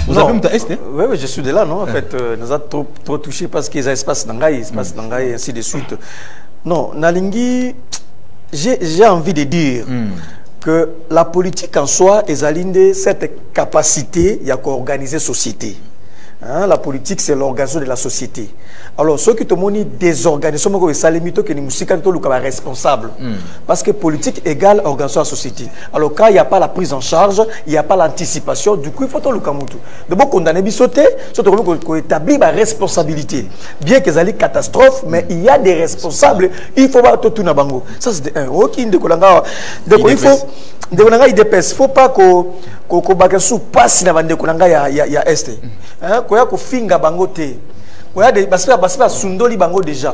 Vous avez même est, hein? Oui, oui, je suis de là, non? En fait, nous avons trop touché parce qu'ils ont espace d'angaï, et ainsi de suite. Non, Nalingui, j'ai envie de dire que la politique en soi est alliée cette capacité à organiser société. Hein, la politique, c'est l'organisation de la société. Alors, ceux qui te montrent des organisations, c'est les mythos que nous sommes responsables. Parce que politique égale organisation de la société. Alors, quand il n'y a pas la prise en charge, il n'y a pas l'anticipation, du coup, il faut tout le camutu. De bon, condamner bisoté, surtout qu'on établit la responsabilité. Bien que ça soit catastrophe, mais il y a des responsables, il faut voir tout le bango. Ça, c'est un aucun de Kolanga. Donc, il faut. Il ne faut pas que sous passe na bande Kolanga ya este. Hein, koya ko finga bango te. Koya de basiba sundoli bango déjà.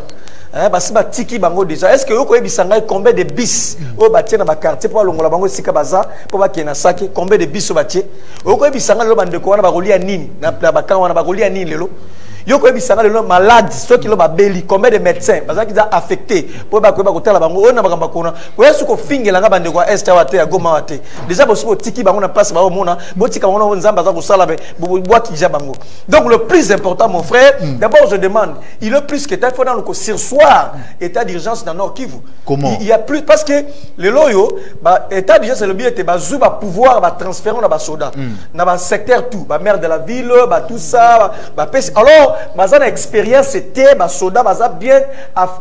Hein, basiba tiki bango déjà. Est-ce que vous koya bisanga combien de bis au batie na ba quartier pour longola bango sika baza pour ba kena saki combien de bis au batie. Vous koya bisanga lo bande ko wana ba kolia nini na ba kan wana ba kolia nini lelo. Yo koya bisanga lelo malade ceux qui lo ba beli combien de médecins baza qui a affecté pour ba koya ba kotala bango ona ba kamba kona. Koya suko fingela nga bande ko est wate ya goma wate. Déjà bosibo tiki bango na place ba o mona botika bango na nzamba za ko sala be boaki ja bango. Donc le plus important mon frère, d'abord je demande, il est plus que il faut dans le sursoir état d'urgence dans Nord Kivu. Comment? Il y a plus parce que le loyo ba état d'urgence c'est le bien ba zuba pouvoir ba transférer na ba soda na ba secteur tout ba maire de la ville ba tout ça ba alors baza na expérience c'était ba soda baza bien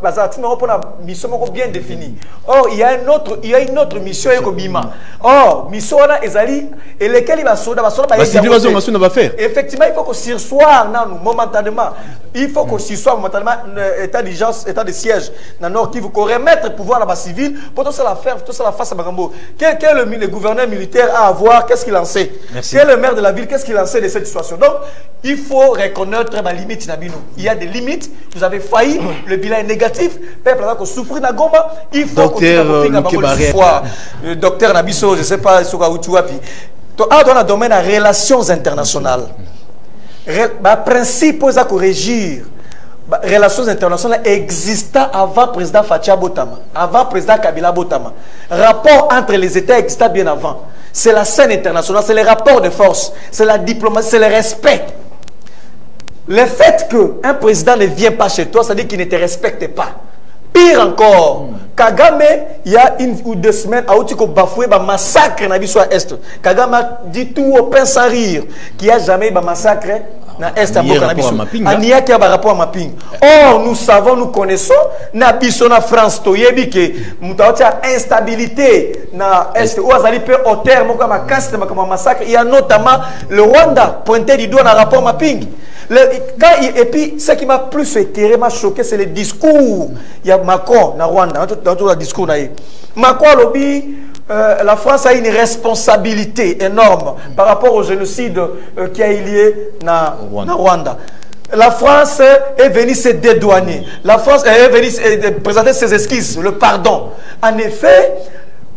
baza tina pour na mission bien définie. Or il y a une autre mission ekobima. Or mission na ezali et lesquels ba soda ba faire. Effectivement il faut que sursoir momentanément il faut que sursoir momentanément état d'urgence état de siège dans Nord Kivu qu'on remettre pouvoir à la civile pour tout ça la faire tout ça la face à Bagambo. Quel le gouverneur militaire à avoir, qu'est-ce qu'il en sait? Quel est le maire de la ville, qu'est-ce qu'il en sait de cette situation? Donc il faut reconnaître ma limite Nabino. Il y a des limites, vous avez failli, le bilan est négatif, peuple a souffrir na Goma, il faut continuer à docteur Nabiso, je ne sais pas sur Kaoutuapi. Dans le domaine des relations internationales, le principe à régir relations internationales existant avant le président Fatia Botama, avant le président Kabila Botama. Rapport entre les États existant bien avant. C'est la scène internationale, c'est les rapports de force, c'est la diplomatie, c'est le respect. Le fait qu'un président ne vient pas chez toi, ça veut dire qu'il ne te respecte pas. Pire encore, Kagame, il y a 1 ou 2 semaines, a bafoué un massacre dans l'Est. Kagame a dit tout au pain sans rire qu'il n'y a jamais un massacre dans l'Est. Il n'y a qu'un rapport à mapping. Or, nous savons, nous connaissons, Nabiso na France, toyebi que nous avons instabilité dans l'Est. Où azali peut au terme comme massacre. Il y a notamment le Rwanda pointé du doigt dans le rapport mapping. Et puis, ce qui m'a plus éclairé, m'a choqué, c'est le discours. Il y a Macron, dans Rwanda, dans tout le discours. Macron, lobby, la France a une responsabilité énorme par rapport au génocide qui a eu lieu dans Rwanda. La France est venue se dédouaner. La France est venue présenter ses excuses, le pardon. En effet,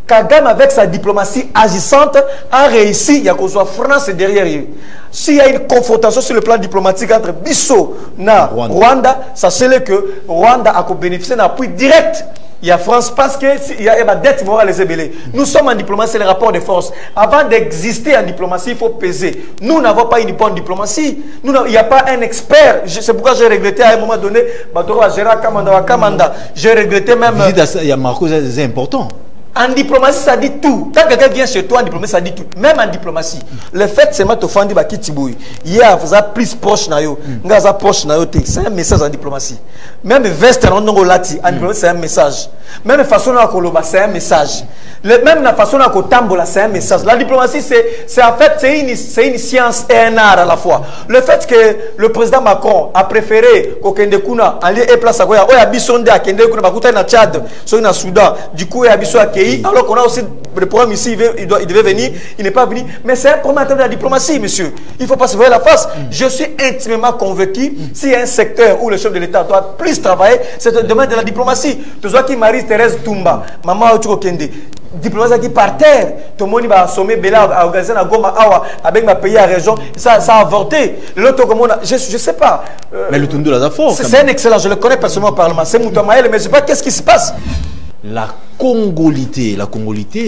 Kagame, avec sa diplomatie agissante, a réussi, il y a qu'on soit France derrière lui. S'il y a une confrontation sur le plan diplomatique entre Bissau et Rwanda, sachez-le que Rwanda a bénéficié d'un appui direct. Il y a France parce qu'il y a une dette morale les ébélés. Nous sommes en diplomatie, c'est le rapport de force. Avant d'exister en diplomatie, il faut peser. Nous n'avons pas une bonne diplomatie. Il n'y a pas un expert. C'est pourquoi j'ai regretté à un moment donné, j'ai regretté même. Il y a Marco, c'est important. En diplomatie, ça dit tout. Quand quelqu'un vient chez toi en diplomatie, ça dit tout. Même en diplomatie. Le fait c'est que tu as Kitibouy. Hier, vous êtes plus proche na yo. C'est un message en diplomatie. Même veste en diplomatie, c'est un message. Même façon à Koloba, c'est un message. Même la façon à Kotambola, c'est un message. La diplomatie, c'est en fait c'est une science et un art à la fois. Le fait que le président Macron a préféré qu'Okende Kuna en lieu et place à Goya, Oya Bisonde à Kende Kuna, Bakuta na Tchad, sur na Soudan, du coup Oya Biso accueilli, alors qu'on a aussi le problème ici, il devait venir, il n'est pas venu. Mais c'est un problème en termes de la diplomatie, monsieur. Il ne faut pas se voir la face. Je suis intimement convaincu, s'il y a un secteur où le chef de l'État doit plus travailler, c'est le domaine de la diplomatie. Tout ça qui Marie-Thérèse Toumba, maman Otuko Kende. Diplomatie qui par terre, tout le monde va assommer Bela à organiser la Goma Awa avec ma pays à région, ça a avorté. L'autre comme je sais pas. Mais le Tundu la force. C'est un excellent, je le connais personnellement au Parlement. C'est Moutamaël, mais je ne sais pas qu'est-ce qui se passe. la congolité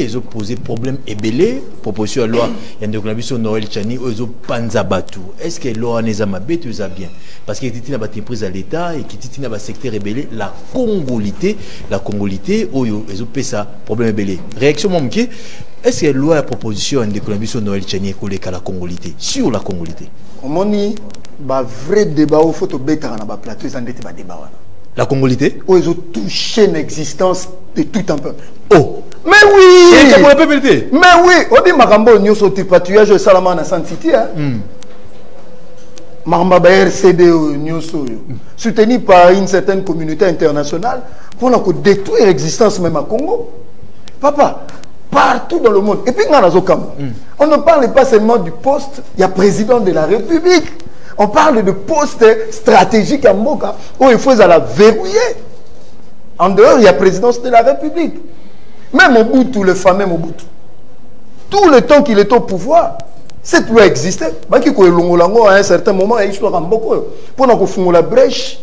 ils ont posé problème ébélé proposition à loi il y a une déclaration Noël Tchani ils ont panzabatu est-ce que loi n'est pas bête ou ça bien parce que titi na ba entreprise à l'état et qui titi na ba secteur ébélé la congolité ils ont fait ça problème ébélé réaction mon qui est-ce que loi la proposition une déclaration Noël Tchani collé à la congolité sur la congolité on dit ba vrai débat au photo bêta na ba plateau ils ont été ba débat la congolité où ils ont touché l'existence de tout un peuple. Oh! Mais oui! Et pour le peuple? Mais oui! On dit Marambo, nous sommes au patrouillage Salaman à Saint-City. Maramba RCD, nous sommes soutenus par une certaine communauté internationale pour détruire l'existence même à Congo. Papa, partout dans le monde. Et puis, on ne parle pas seulement du poste, il y a président de la République. On parle de postes stratégiques à Mboka où il faut la verrouiller. En dehors, il y a présidence de la République. Même Mobutu, le fameux Mobutu, tout le temps qu'il est au pouvoir, cette loi existait. À un certain moment, il y a histoire en Mboka. Pour nous la brèche,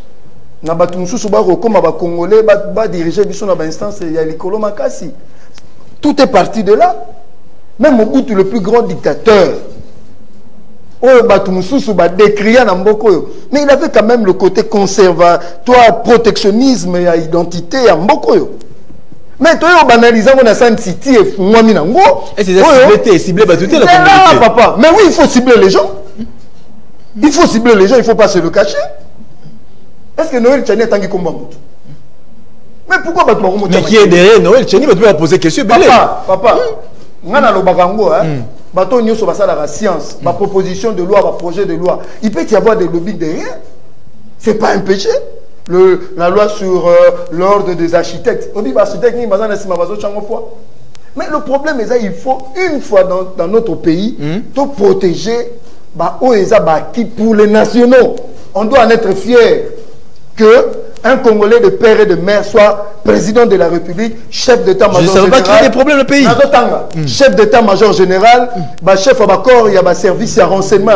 nous avons Congolais, diriger l'instance, il y a l'Ikolo Makasi. Tout est parti de là. Même Mobutu, le plus grand dictateur, mais il avait quand même le côté conservatoire, protectionnisme et identité à Mbokoyo. Mais toi, on banalise on a Saint-City et moi minango. Et c'est ciblé la communauté. Papa. Mais oui, il faut cibler les gens. Il faut cibler les gens, il ne faut pas se le cacher. Est-ce que Noël Tchani est un combat? Mais pourquoi pas toi? Mais qui est derrière Noël Tchani? Tu vas poser question. Papa, ngana lo bagango bateau nyoso basala la science, ma proposition de loi, ma projet de loi, il peut y avoir des lobbies derrière. C'est pas un péché. La loi sur l'ordre des architectes. On dit architecte ni bazana si ma bazo chango poa. Mais le problème est ça, il faut une fois dans notre pays te protéger qui pour les nationaux. On doit en être fier que un Congolais de père et de mère soit président de la République, chef d'état-major général. Ça ne va pas créer des problèmes le pays. Chef d'état-major général, chef de corps, il y a un service, il y a renseignement,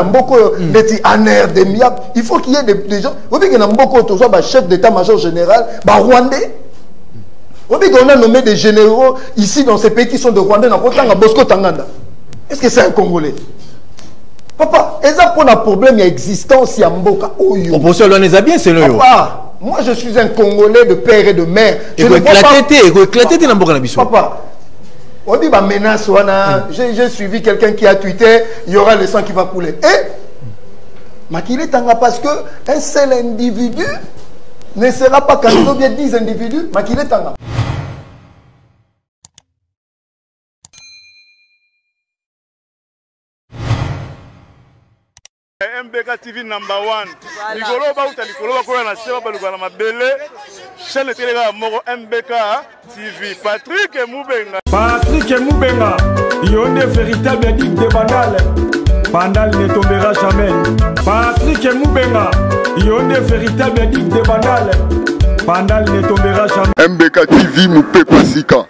il faut qu'il y ait des gens. Vous voyez qu'il y a un chef d'état-major général, Rwandais. Vous voyez qu'on a nommé des généraux ici dans ces pays qui sont de Rwandais, Bosco Tanganda. Est-ce que c'est un Congolais? Papa, est-ce qu'on a un problème d'existence il y a Mboka? Proposition de loi bien, c'est le Papa, moi je suis un Congolais de père et de mère. Il faut éclater dans Mboka. Papa, on dit menace, j'ai suivi quelqu'un qui a tweeté, il y aura le sang qui va couler. Et Makile Tanga, parce qu'un seul individu ne sera pas candidat, bien 10 individus, Makile Tanga. MBK TV number 1. Likolo ba uta likolo ba kola na seba ba lugana mabele. Chaîne télé ga moko MBK TV. Patrick Moubenga, Yonde véritable digue de Bandal. Bandal ne tombera jamais. Patrick Moubenga, Yonde véritable digue de Bandal. Bandal ne tombera jamais. MBK TV Moupé Pasika.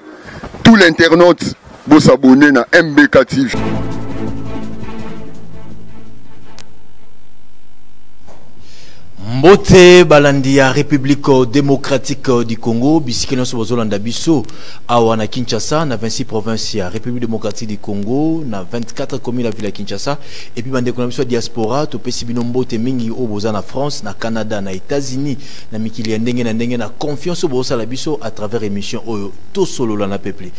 Tout l'internaute vous s'abonner à MBK TV. Mbote balandi ya République démocratique du Congo bisiki nyonso bozolanda biso awa na Kinshasa na 26 provinces ya République démocratique du Congo na 24 communes la ville ya Kinshasa et puis bande ko na biso diaspora to pesi bino mbote mingi o boza na France na Canada na États-Unis na mikili ya ndenge na confiance boza la biso à travers émission oyo to solo na peuple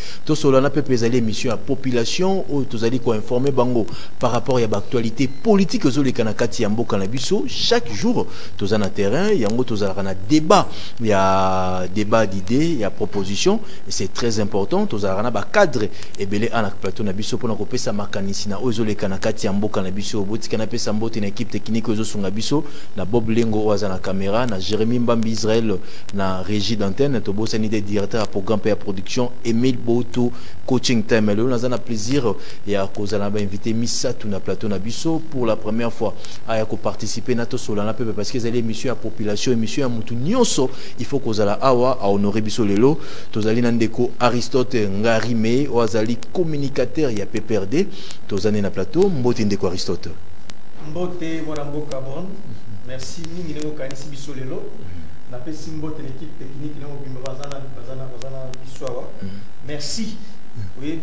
ezali émission ya population o tozali ko informer bango par rapport ya actualité politique ozoleka na kati ya mboka na biso chaque jour toza na terrain yango tozala na débat, il y a débat d'idées, il y a proposition et c'est très important tozala na ba cadre et belé ana plateau na biso pona ko pesa makanisi na ozoleka na kati ya mboka na biso botika na pesa mbote na équipe technique ozosunga biso na Bob Lengo oza na caméra na Jérémy Mbambi Israël na régie d'antenne to bosani des directeur à programme et à production Emile Boto coaching time le na zana plaisir ya kozala ba invité Misatu na plateau na biso pour la première fois aya ko participer na to sola na pepe parce que les émissions à population émission à mutu nyonso il faut kozala awa a honorer biso lelo tozali na ndeko Aristote Ngarime oazali communicateur ya PPRD tozane na plateau mbote ndeko Aristote mbote mwana mboka bon merci mingi ndeko kanisi biso lelo la Pessimbo de l'équipe technique, merci. Oui,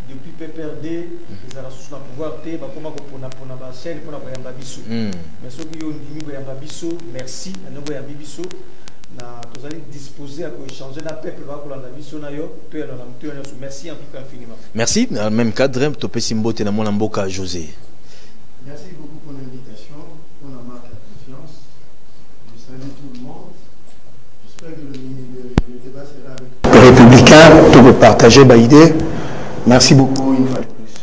depuis PPRD, les ressources dans le pouvoir, chaîne pour la biso. Mais ceux qui ont dit merci, nous allons disposer à échanger la peuple merci en tout cas infiniment. Merci, dans le même cadre, Topé Simbo Tenamon Mboka José. Merci beaucoup pour l'invitation, pour la marque de confiance. Je salue tout le monde. J'espère que le débat sera avec républicain, tout peut partager l'idée. Merci beaucoup une fois de plus.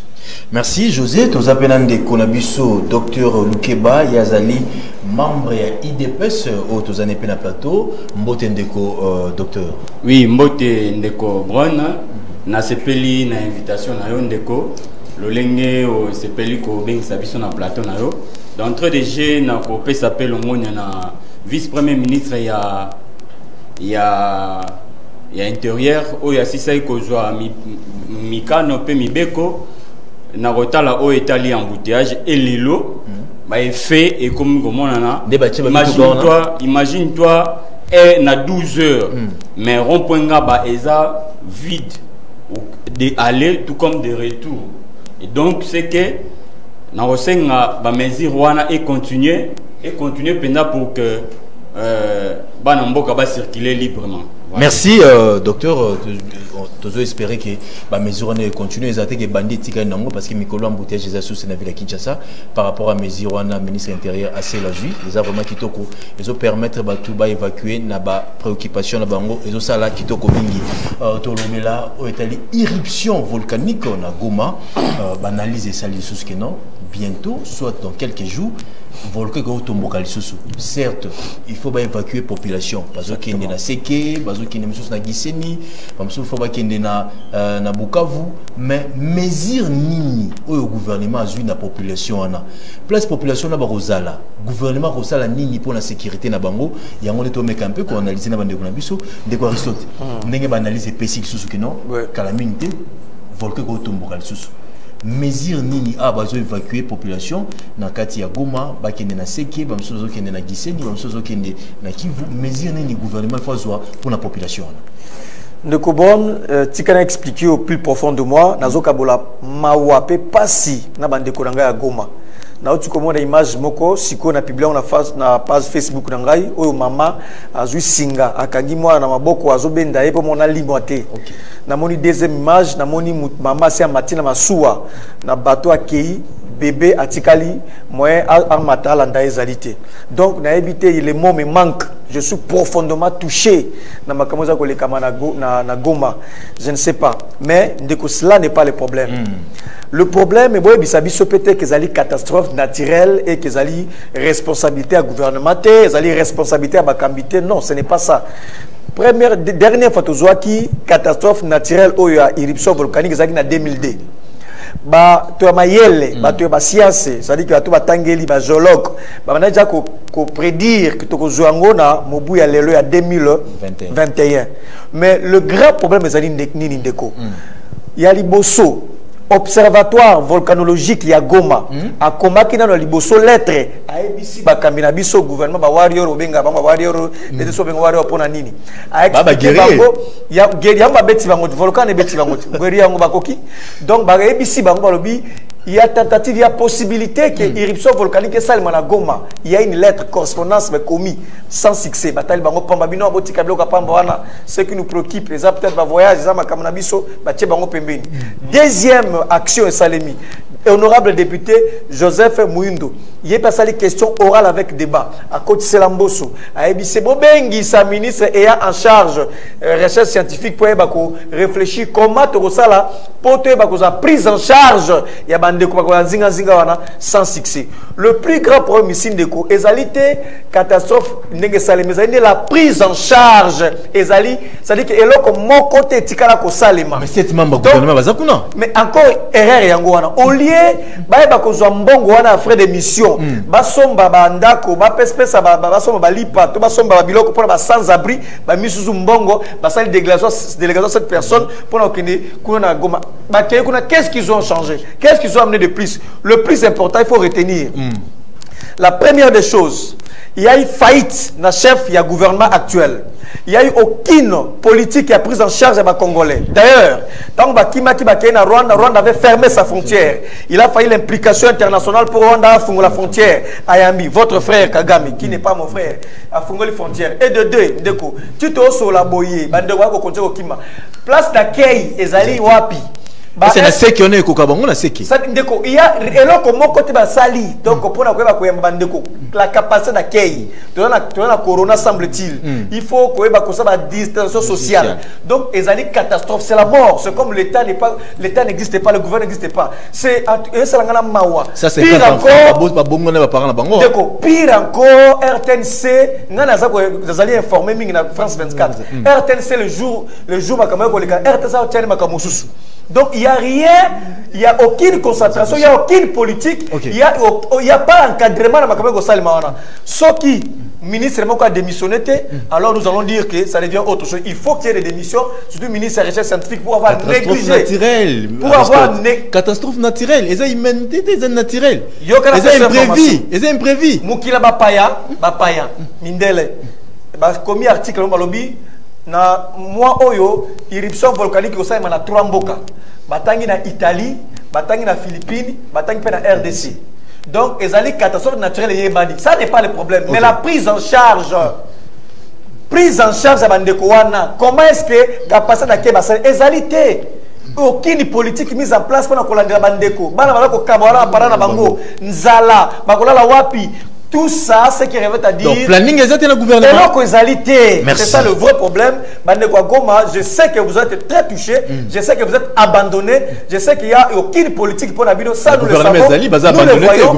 Merci José, Tozapenande Konabiso, docteur Lukeba Yazali, membre de IDPS au Tozane Pena Plateau, Mbote Ndeko, docteur. Oui, Mbote Ndeko Brun, na sepeli na invitation na yo Ndeko, lolenge o sepeli ko beng sabiso na plateau na yo. D'entrée de jeu na ko pe s'appelle omonya na vice-premier ministre ya intérieur o ya sisai ko joa mikano pe mibeko na rotala o etali embouteillage et lilo ba effet et comme monana imagine-toi et na 12 heures mais rond-point ba eza vide de aller tout comme de retour et donc c'est que na rosenga ba mesure wana et continuer pendant pour que bana mboka ba circuler librement. Voilà. Merci docteur, tu espérer que la mesure ne continue exactement que bandit tika nango parce que Mikolo embouteillage des sous na ville Kinshasa par rapport à mesure wana ministre intérieur assez la juif les a vraiment kitoko ils ont permettre ba tout ba évacuer na ba préoccupation na bango ils ont ça là kitoko mingi tolomela o etali éruption volcanique na Goma banaliser ça les sous que non bientôt soit dans quelques jours volcan go tomboka lisusu certes il faut ba évacuer population parce que na seke bazo ki na Giseni parce faut ba kende na Bukavu mais mesure nini au gouvernement azui na population ana place population na ba rozala gouvernement rozala nini pour la sécurité na bango yango leto meka un peu ko analyser na bande ko na biso ndeko Aristote ndenge ba analyser pesi lisusu que non calamité volcan go tomboka lisusu mesure nini a bazo évacuer population na kati ya Goma ba kende na seke ba msozo kende na Giseni ba msozo kende na Kivu mesure nini gouvernement faut zoa pour la population de Cobon tikana expliquer au plus profond de moi nazoka bola mawape pasi na bande kolanga ya Goma na tu komona image moko siko na publier na page Facebook na ngai oyo mama azui singa akangi mwana na maboko azobenda ye po mona limbo te na moni deuxième image na moni mama si amatina masuwa na bateau akei bébé atikali moyen armata landa ezalité donc na éviter les mots me manquent je suis profondément touché na makamoza ko le kamana na Goma je ne sais pas mais ndeko cela n'est pas le problème le problème est que peut-être que c'est une catastrophe naturelle et que c'est une responsabilité à gouvernement, c'est une responsabilité à Bakambité. Non, ce n'est pas ça. Dernière fois, tu as qui catastrophe naturelle ou éruption volcanique, c'est en 2002. Tu as mayele, tu as science, c'est-à-dire que tu as tangeli, tu as géologue. Tu as déjà prédire que tu as na mobu ya lelo ya 2021. Mais le grand problème c'est ni ndeko. Il y a liboso observatoire volcanologique ya Goma a komaki na liboso lettre a ebisi ba kamina biso gouvernement ba warrior obenga ba warrior des so benga warrior pona nini a expliquer bango ya guerrier ba beti bango volcan e beti bango guerrier yango bakoki donc ba ebisi bango ba lobi il y a tentative, il y a possibilité que l'éruption volcanique est salement à Goma. Il y a une lettre correspondance mais commis sans succès. Bataille bango pambabino aboti kabilo kapamba wana. Ce qui nous préoccupe, les peut-être va voyage, les ama kamanabiso, batie bango pembeni. Deuxième action est salemi. Honorable député Joseph Mouindo, il y a passé les questions orales avec débat. À côté de Lamboso, à Ebise Bobengi, sa ministre ayant en charge recherche scientifique pour réfléchir comment tu ça pour te prise en charge. Il y a bande sans succès. Le plus grand problème ici ndeko ezalité catastrophe ndenge salema c'est la prise en charge ezali c'est-à-dire que eloko mon côté tikala ko salema mais c'est membre gouvernement bazakuna mais encore erreur yango wana au lieu ba ko zo mbongo wana frais de mission ba somba ba ndako ba pespesa ba somba ba lipa to ba somba ba biloko pour ba sans abri ba misuzu mbongo ba sali délégation cette personne pour okende kuna Goma ba kuna qu'est-ce qu'ils ont changé, qu'est-ce qu'ils ont amené de plus. Le plus important il faut retenir La première des choses, il y a eu faillite dans le chef, il y a gouvernement actuel. Il n'y a eu aucune politique qui a pris en charge les Congolais. D'ailleurs, tant que Rwanda avait fermé sa frontière. Il a fallu l'implication internationale pour Rwanda à fonder la frontière. Ayami, votre frère Kagame, qui n'est pas mon frère, a fondé les frontières. Et de deux, Ndeko, tu te sur la boye, place d'accueil, Ezali Wapi. C'est la séquence on est Kokabango la séquence. Ndeko, il y a comment côté basali donc pour la capacité d'accueil. Dans la corona semble-t-il, il faut que ça distanciation sociale. Donc ezali catastrophe, c'est la mort. C'est comme l'État n'est pas, l'État n'existe pas, le gouvernement n'existe pas. C'est la mawa. Ça c'est pire encore. Ndeko, pire encore RTNC, nana ezali informé mingi na France 24. RTNC le jour makamako les gars, RTNC tient makamosusu. Donc il n'y a rien, il n'y a aucune concentration, il n'y a aucune politique, il n'y a pas d'encadrement dans ma Salimana. Ce qui, ministre a démissionné, alors nous allons dire que ça devient autre chose. Il faut qu'il y ait des démissions, surtout le ministre de la recherche scientifique, pour avoir négligé. Catastrophe naturelle. Et ça, il mène des naturels. Il y a des imprévus. Moukila Bapaya, Mindele, commis article Malobi. Na moi oyo éruption volcanique au sein na 3 mboka batangi na Italie batangi na Philippines batangi pe na RDC donc ezali catastrophe naturelle yebani ça n'est pas le problème mais la prise en charge ya bandeko wana comment est-ce que capacité na basali ezali te aucune politique mise en place pour na kolandela bandeko bana balako kabara parana bango nzala bakolala wapi. Tout ça, c'est qui revient à dire. Donc, planning est le gouvernement. C'est ça le vrai problème. Je sais que vous êtes très touché. Je sais que vous êtes abandonné. Je sais qu'il n'y a aucune politique pour l'habiter. Ça, nous le savons. Nous le voyons.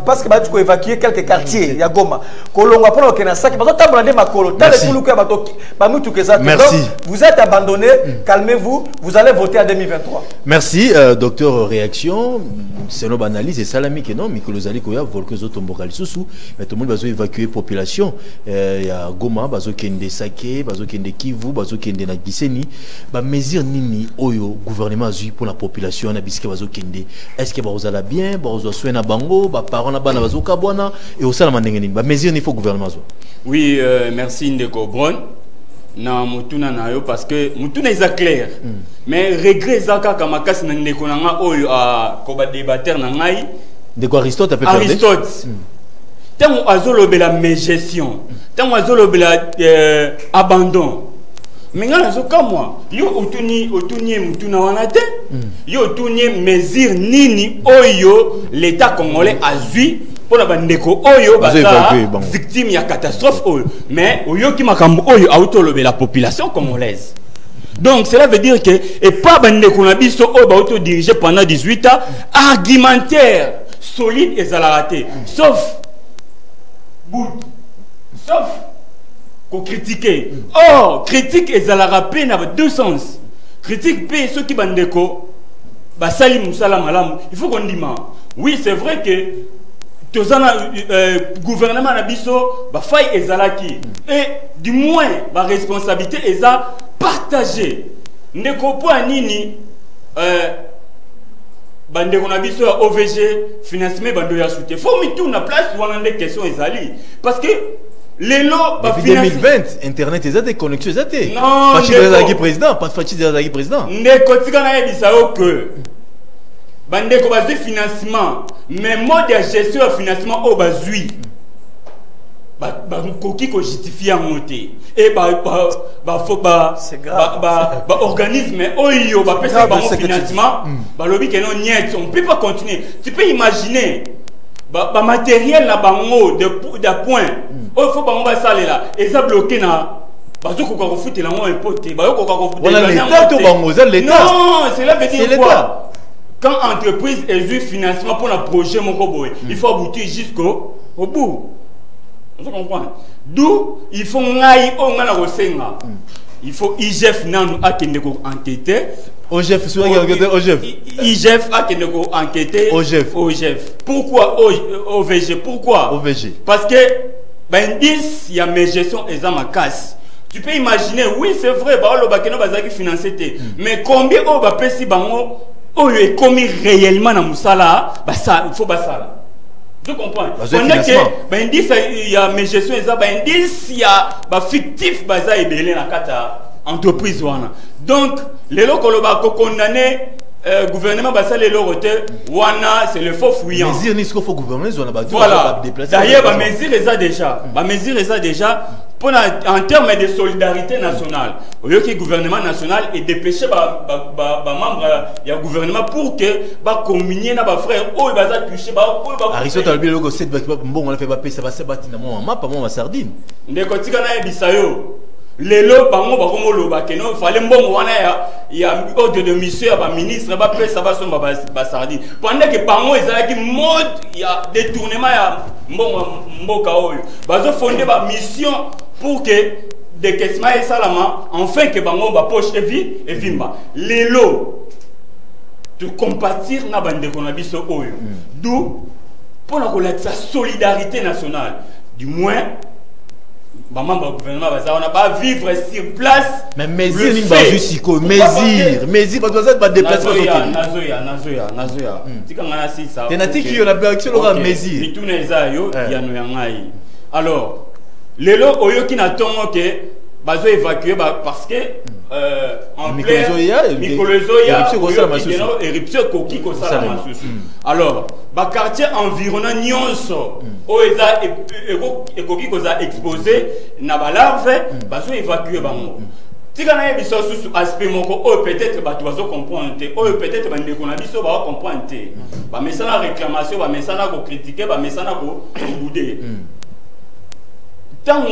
Parce que tu évacuer quelques quartiers. Il y a Goma. Merci. Vous êtes abandonné. Calmez-vous. Vous allez voter en 2023. Merci, docteur. Réaction, c'est nos analyses et salami que non, mais que les alliés koya volque zotombokal sous, mais tout le monde va évacuer population. Il y a Goma, bazo kende Sake, bazo kende Kivu, bazo kende na Giseni. Ba mesure nini oyo gouvernement a eu pour la population na biske bazo kende. Est-ce que bazo la bien, bazo soin na bango, ba parents na bana bazo kabwana et au sala mandenge nini. Ba mesure ni faut gouvernement zo. Oui, merci Ndeko Bron. Na mutuna na yo parce que mutuna est clair mais regret zaka kamakasi na ndeko nanga oyo a ko ba débatteur na ngai de quoi Aristote a peut Aristote tant azolobela mégestion tant azolobela abandon mais ngana zoka moi yo otuni mutuna wana te yo otuni mesure nini oyo l'état congolais a eu pour la bandeko oyo baza victime ya catastrophe oyo mais oyo ki makambo oyo autolobe la population congolaise. Donc cela veut dire que et pas bandeko na biso oyo ba auto diriger pendant 18 ans argumentaire solide et zalaraté sauf ko critiquer. Or critique et zalarapé n'a deux sens. Critique p ceux qui bandeko ba sali musala malamu. Il faut qu'on dise oui, c'est vrai que gouvernement nabiso ba faille ezalaki et du moins ba responsabilité eza partagée ndeko po nini bande ko nabiso ya OVG financement bando ya soutien faut mi tout na place wana ndé question ezali parce que lelo ba 2020 internet eza des connexions eza té non Fachi Zazaki président pas Fachi Zazaki président ndeko tika na yebisa yo que bande ko bazé financement mais mode de gestion de financement au bazui koki ko justifier en monté et organisme oyo ba pesa ba financement ba lobby que non niet on peut pas continuer tu peux imaginer ba matériel na bango de point il faut bango ba sale là et ça bloqué na bazo ko ko foutre la mo impoté ba ko ko foutre l'état non c'est là veut dire quoi. Quand entreprise est eu financement pour un projet, il faut aboutir jusqu'au bout. Vous comprenez? D'où il faut il faut IGF enquêter. IGF enquêter. OGF. Pourquoi OVG? Pourquoi OVG? Parce que il y a mes gestions et ma casse. Tu peux imaginer, oui, c'est vrai, mais combien on va payer oh est commis réellement dans Moussala, bah ça il faut bah ça là. Tu comprends? Pendant que ben indice il y a mes gestions ça ben indice il y a bah fictif bah ça est belé dans kata entreprise wana. Donc les locaux ba condamné gouvernement bah ça les loroté wana c'est le faux fuyant. Mais il faut gouvernement on a voilà. D'ailleurs bah mesure les a déjà. Bah mesure les a déjà. En termes de solidarité nationale, au lieu que le gouvernement national ait dépêché les membres du gouvernement pour que les communier avec les frères, oh, ils vont toucher. Aristote a dit que c'est bon, on a fait papier, ça va se battre dans mon map, pas mon sardine. Les côtés qu'on a bisayo, les lots, par moi, comme le bac, non, fallait bon, il y a ordre de mission, un ministre, ça va sur sardine. Pendant que par moi, ils ont dit mode, il y a détournement, il y a bon chaos. Ils ont fondé une mission. Pour que des questions et salama, enfin que bango ba poche et vimba. Les lots, de compatir na bande konabiso oyo. D'où, pour la solidarité nationale, du moins, maman ba gouvernement on n'a pas vivre sur place. Mais mesir ni ba jusiko, mesir ba doit pas déplacer nazoya. Tika ngana si ça. Tenati qui on a bien action le mesir. Ni tuna eza yo ya no yangai. Alors les lots qui n'attendent que bazo évacué parce que en plein Mikolozoya éruption koki ko sala masusu. Alors ba quartier environnant nyonso oeza ekoki ko za exposé na ba larve bazo évacuer bango. Tika na biso susu aspect moko peut-être ba bazo comprendre peut-être ba ndeko na biso ba comprendre ba mesana réclamation ba mesana ko critiquer ba mesana ko bouder. Tant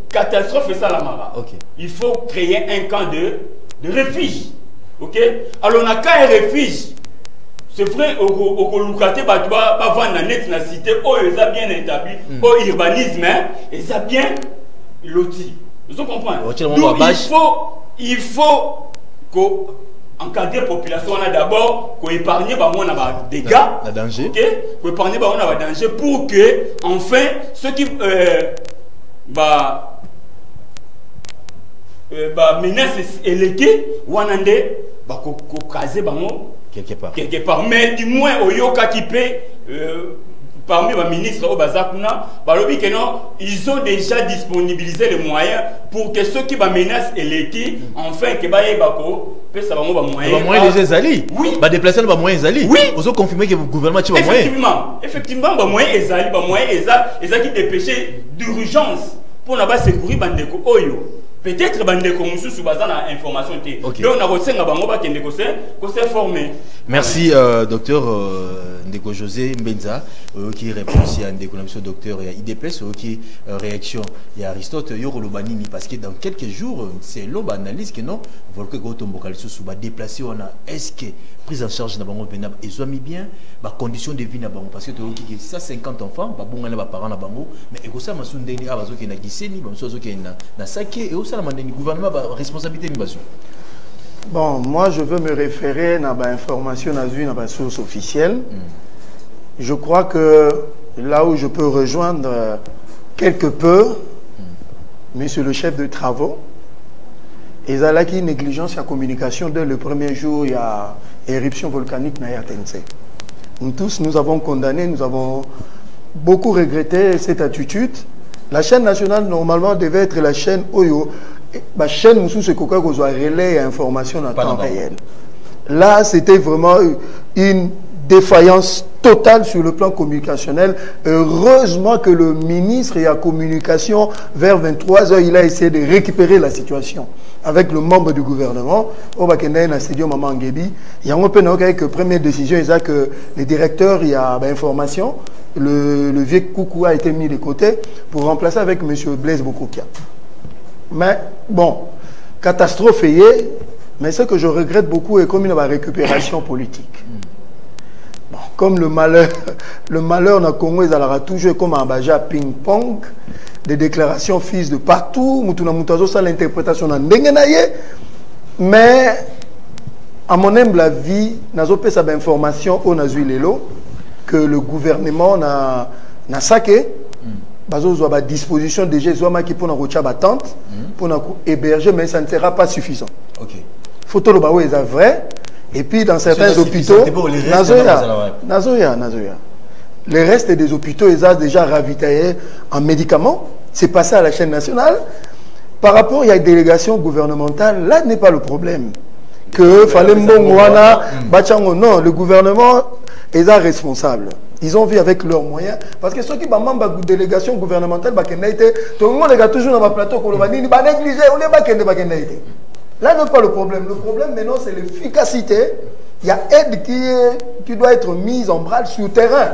catastrophe ça la mara. Il faut créer un camp de refuge. OK? Alors on a qu'un refuge. C'est vrai au Lukate ba vendre na net na cité ils a bien établi au urbanisme et ça bien loti. Vous comprenez? Donc il faut que encadrer la population d'abord qu'on épargne on a des dégâts, danger. OK? Qu'on épargne on a danger pour que enfin ceux qui menace éléguée wanande ba ko craser bango quelque part mais du moins oyoka qui peut parmi les ministres au bazakuna balobi que non ils ont déjà disponibilisé les moyens pour que ceux qui menacent éléguée enfin que ba yebako pe ça bango ba moyens déjà ezali oui ba déplacer ba moyens ezali oui ozo confirmer que le gouvernement ti ba moyens effectivement ba moyens ezali ba moyens ezaki dépêcher d'urgence pour na ba secourir bandeko oyo peut-être bandeko mususu bazana information té donc na kosenga bango ba kende ko se former. Merci docteur Ndeko José Mbenza qui répond aussi à Ndeko Namso docteur et IDPS qui réaction et Aristote Yorolobanini parce que dans quelques jours c'est l'homme analyse que non volque gotomboka lisusu ba déplacer on a est-ce que prise en charge na bango pena et mis bien ba conditions de vie na bango parce que to ki 150 enfants ba bonga na ba parents na bango mais e ko sa masundeni abazo ke na giseni ba msozo ke na saké et au ça le gouvernement a responsabilité. Bon, moi je veux me référer à l'information dans une source officielle. Je crois que là où je peux rejoindre quelque peu, monsieur le chef de travaux, il y a une négligence de la communication dès le premier jour, il y a éruption volcanique na RTNC. Nous tous, nous avons condamné, nous avons beaucoup regretté cette attitude. La chaîne nationale, normalement, devait être la chaîne Oyo. La chaîne Moussou, c'est quoi qu'on soit relais information en temps réel. Là, c'était vraiment une défaillance totale sur le plan communicationnel. Heureusement que le ministre et la communication, vers 23 h, il a essayé de récupérer la situation avec le membre du gouvernement. Au Bakenda, na studio Maman Ngebi, il y a un peu que première décision, c'est que le directeur, il y a information. Le vieux Koukou a été mis de côté pour remplacer avec M. Blaise Bokoukia. Mais bon, catastrophe est, mais ce que je regrette beaucoup est comme une récupération politique. Bon, comme le malheur dans le Congo, ils ont toujours comme un baja ping-pong, des déclarations fils de partout, ça l'interprétation dans mais à mon humble avis, nous avons fait cette information au Nazuilelo que le gouvernement n'a saqué. Bazo à disposition déjà qui pour une tente pour héberger mais ça ne sera pas suffisant. OK. Photo le baou est vrai Et puis dans certains hôpitaux, Nazoya. Le reste des hôpitaux, ils ont déjà ravitaillé en médicaments. C'est passé à la chaîne nationale. Par rapport, il y a une délégation gouvernementale. Là n'est pas le problème. Que fallait non, le gouvernement est responsable. Ils ont vu avec leurs moyens. Parce que ceux qui ont membre de la délégation gouvernementale, tout le monde est toujours dans le plateau, on va négliger, on est là n'est pas le problème. Le problème maintenant, c'est l'efficacité. Il y a aide qui doit être mise en branle sur le terrain.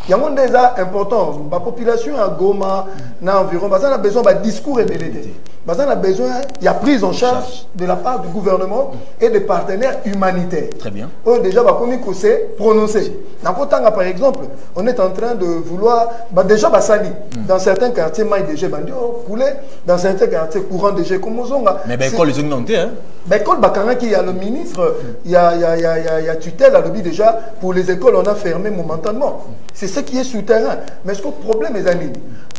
Il y a un déjà important. La population à Goma, dans environ, on a besoin d'un discours et de l'aider. On a besoin, il y a prise en charge de la part du gouvernement et des partenaires humanitaires. Très bien. Déjà, on s'est prononcé. Par exemple, on est en train de vouloir, déjà, dans certains quartiers, dans certains quartiers, courant déjà, comme mais l'école, ils ont monté, hein? L'école, il y a le ministre, il y a tutelle à l'objet déjà, pour les écoles, on a fermé momentanément. C'est ce qui est sur le terrain. Mais ce que le problème est,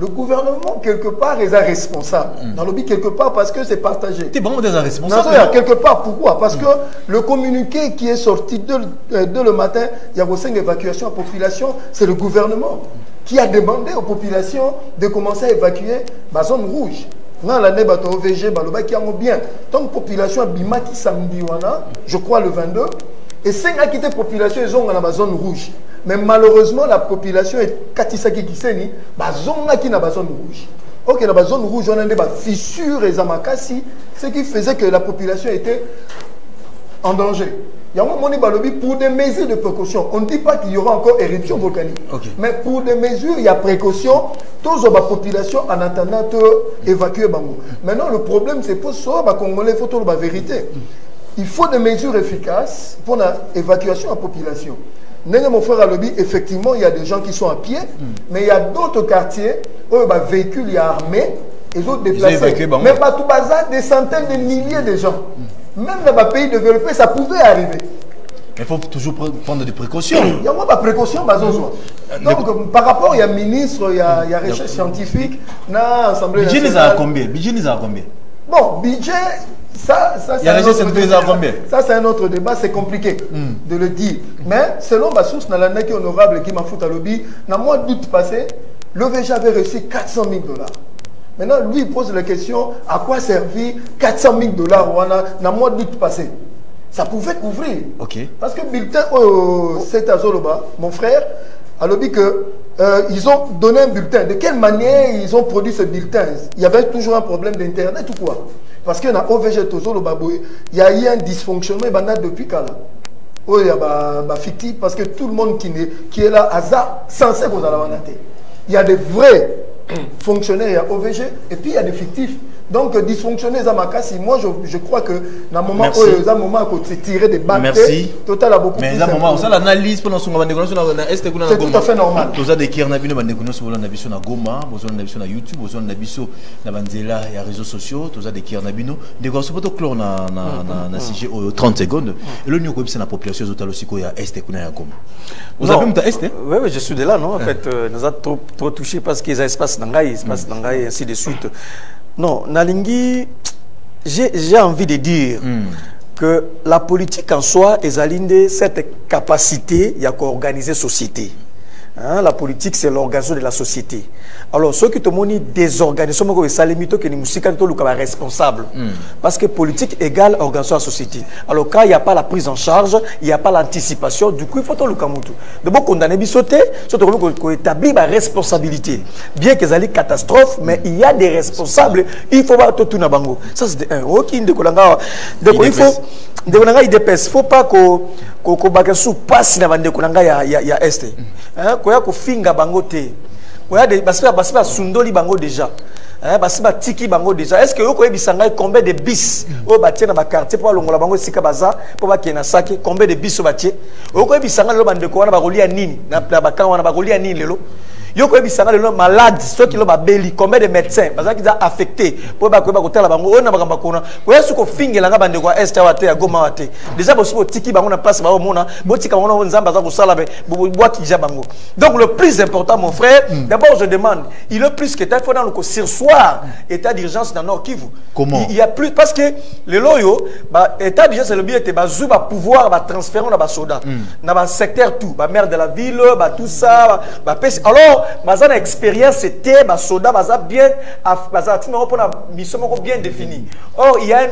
le gouvernement, quelque part, est responsable. Dans l'objet, quelque part, parce que c'est partagé. Tu es vraiment déjà responsable. Non, quelque part, pourquoi? Parce que le communiqué qui est sorti de le matin, il y a aussi une évacuation à la population, c'est le gouvernement qui a demandé aux populations de commencer à évacuer la zone rouge. Dans l'année, OVG, qui a bien. Donc, la population a bimaki samedi, je crois le 22, et 5 a quitté la population, ils ont dans la zone rouge. Mais malheureusement, la population est katisaki kiseni, la zone qui est dans la zone rouge. Ok, dans la zone rouge, on a des fissures et zamakasi, ce qui faisait que la population était en danger. Il y a un moment pour des mesures de précaution. On ne dit pas qu'il y aura encore éruption volcanique. Okay. Mais pour des mesures, il y a précaution. Toute la population en attendant d'évacuer Bango. Maintenant, le problème, c'est pour ça que les Congolais, il faut la vérité. Il faut des mesures efficaces pour l'évacuation de la population. Mon frère a dit, effectivement, il y a des gens qui sont à pied, mais il y a d'autres quartiers où les véhicules armés, les autres déplacés. Mais pas tout bazar, des centaines de milliers de gens. Même dans les pays développés, ça pouvait arriver. Il faut toujours prendre des précautions. Il y a pas de précautions, donc par rapport, il y a ministre, il y a recherche scientifique, l'Assemblée nationale. Budget, les a combien? Bon, budget, ça c'est un autre débat, c'est compliqué de le dire. Mais selon ma source, dans l'année qui est honorable qui m'a foutu à lobby, dans le mois d'août passé, l'OVG avait reçu 400 000 $. Maintenant, lui, il pose la question, à quoi servir 400 000 $ dans le mois d'août passé? Ça pouvait couvrir. Okay. Parce que bulletin, c'est à Zoloba, mon frère, a dit qu'ils ont donné un bulletin. De quelle manière ils ont produit ce bulletin? Il y avait toujours un problème d'Internet ou quoi? Parce que dans OVG Zoloba, il y a eu un dysfonctionnement depuis quand là? Il y a fictif, parce que tout le monde qui est là, hasard, censé vous allez en attaquer. Il y a des vrais fonctionnaires à OVG et puis il y a des fictifs. Donc dysfonctionner Zamakasi, moi je crois que dans le moment où il y a un moment où c'est tiré des balles, total a beaucoup plus. Mais dans le moment où ça l'analyse pendant son c'est tout à fait normal. Tous ça des qui en a vu nous bandekuno sur na Goma, besoin na biso na YouTube, besoin na biso na banzela et réseaux sociaux, tous ça des qui en a vu nous. De quoi ce poto clore na sujet 30 secondes. Et le niveau c'est la population total aussi quoi ya est kuna ya Goma. Vous avez même ta est? Oui, je suis de là, non. En fait, nous a trop touché parce qu'ils ont espace Nangai, et ainsi de suite. Non, Nalingui, j'ai envie de dire que la politique en soi est alignée cette capacité à organiser la société. Hein, la politique, c'est l'organisation de la société. Alors, ceux qui te montrent des organisations, c'est les mythos qui sont responsables. Parce que politique égale organisation de la société. Alors, quand il n'y a pas la prise en charge, il n'y a pas l'anticipation, du coup, il faut tout le camutu. D'abord, condamner bisoté, surtout qu'on établit la responsabilité. Bien qu'ils aient catastrophe, mais il y a des responsables, il faut voir tout le bango. Ça, c'est un ok, il faut. Il ne faut pas que bagasu passe dans le ya est. Koya ko finga bango te. Koya de basiba sundoli bango déjà. Basiba tiki bango déjà. Est-ce que vous connaissez combien de bis au bâti dans ma quartier pour longola bango sika baza pour ba kena saki combien de bis au bâti? Vous connaissez bisanga lo bande ko wana ba rolia nini na bakanga wana ba rolia nini lelo. yo ko bisanga le malade ceux qui l'ont babeli combien de médecins parce qu'ils ont affecté pour ba ko tala bango on na bakamba kona ko yesu ko fingela nga bande kwa est wate ya goma wate déjà bo siko tiki bango na place ba mona bo tika bango nzamba za ko sala be bo ki ja bango. Donc le plus important mon frère, d'abord je demande, il est plus que il faut dans le sursoir état d'urgence dans Nord Kivu. Comment? Il y a plus parce que les loyo ba état d'urgence c'est le but était ba zou ba pouvoir ba transférer na ba soda na ba secteur tout ba maire de la ville ba tout ça ba alors ba za na expérience c'était ba soda ba za bien ba za tout pour la mission bien définie. Or il y a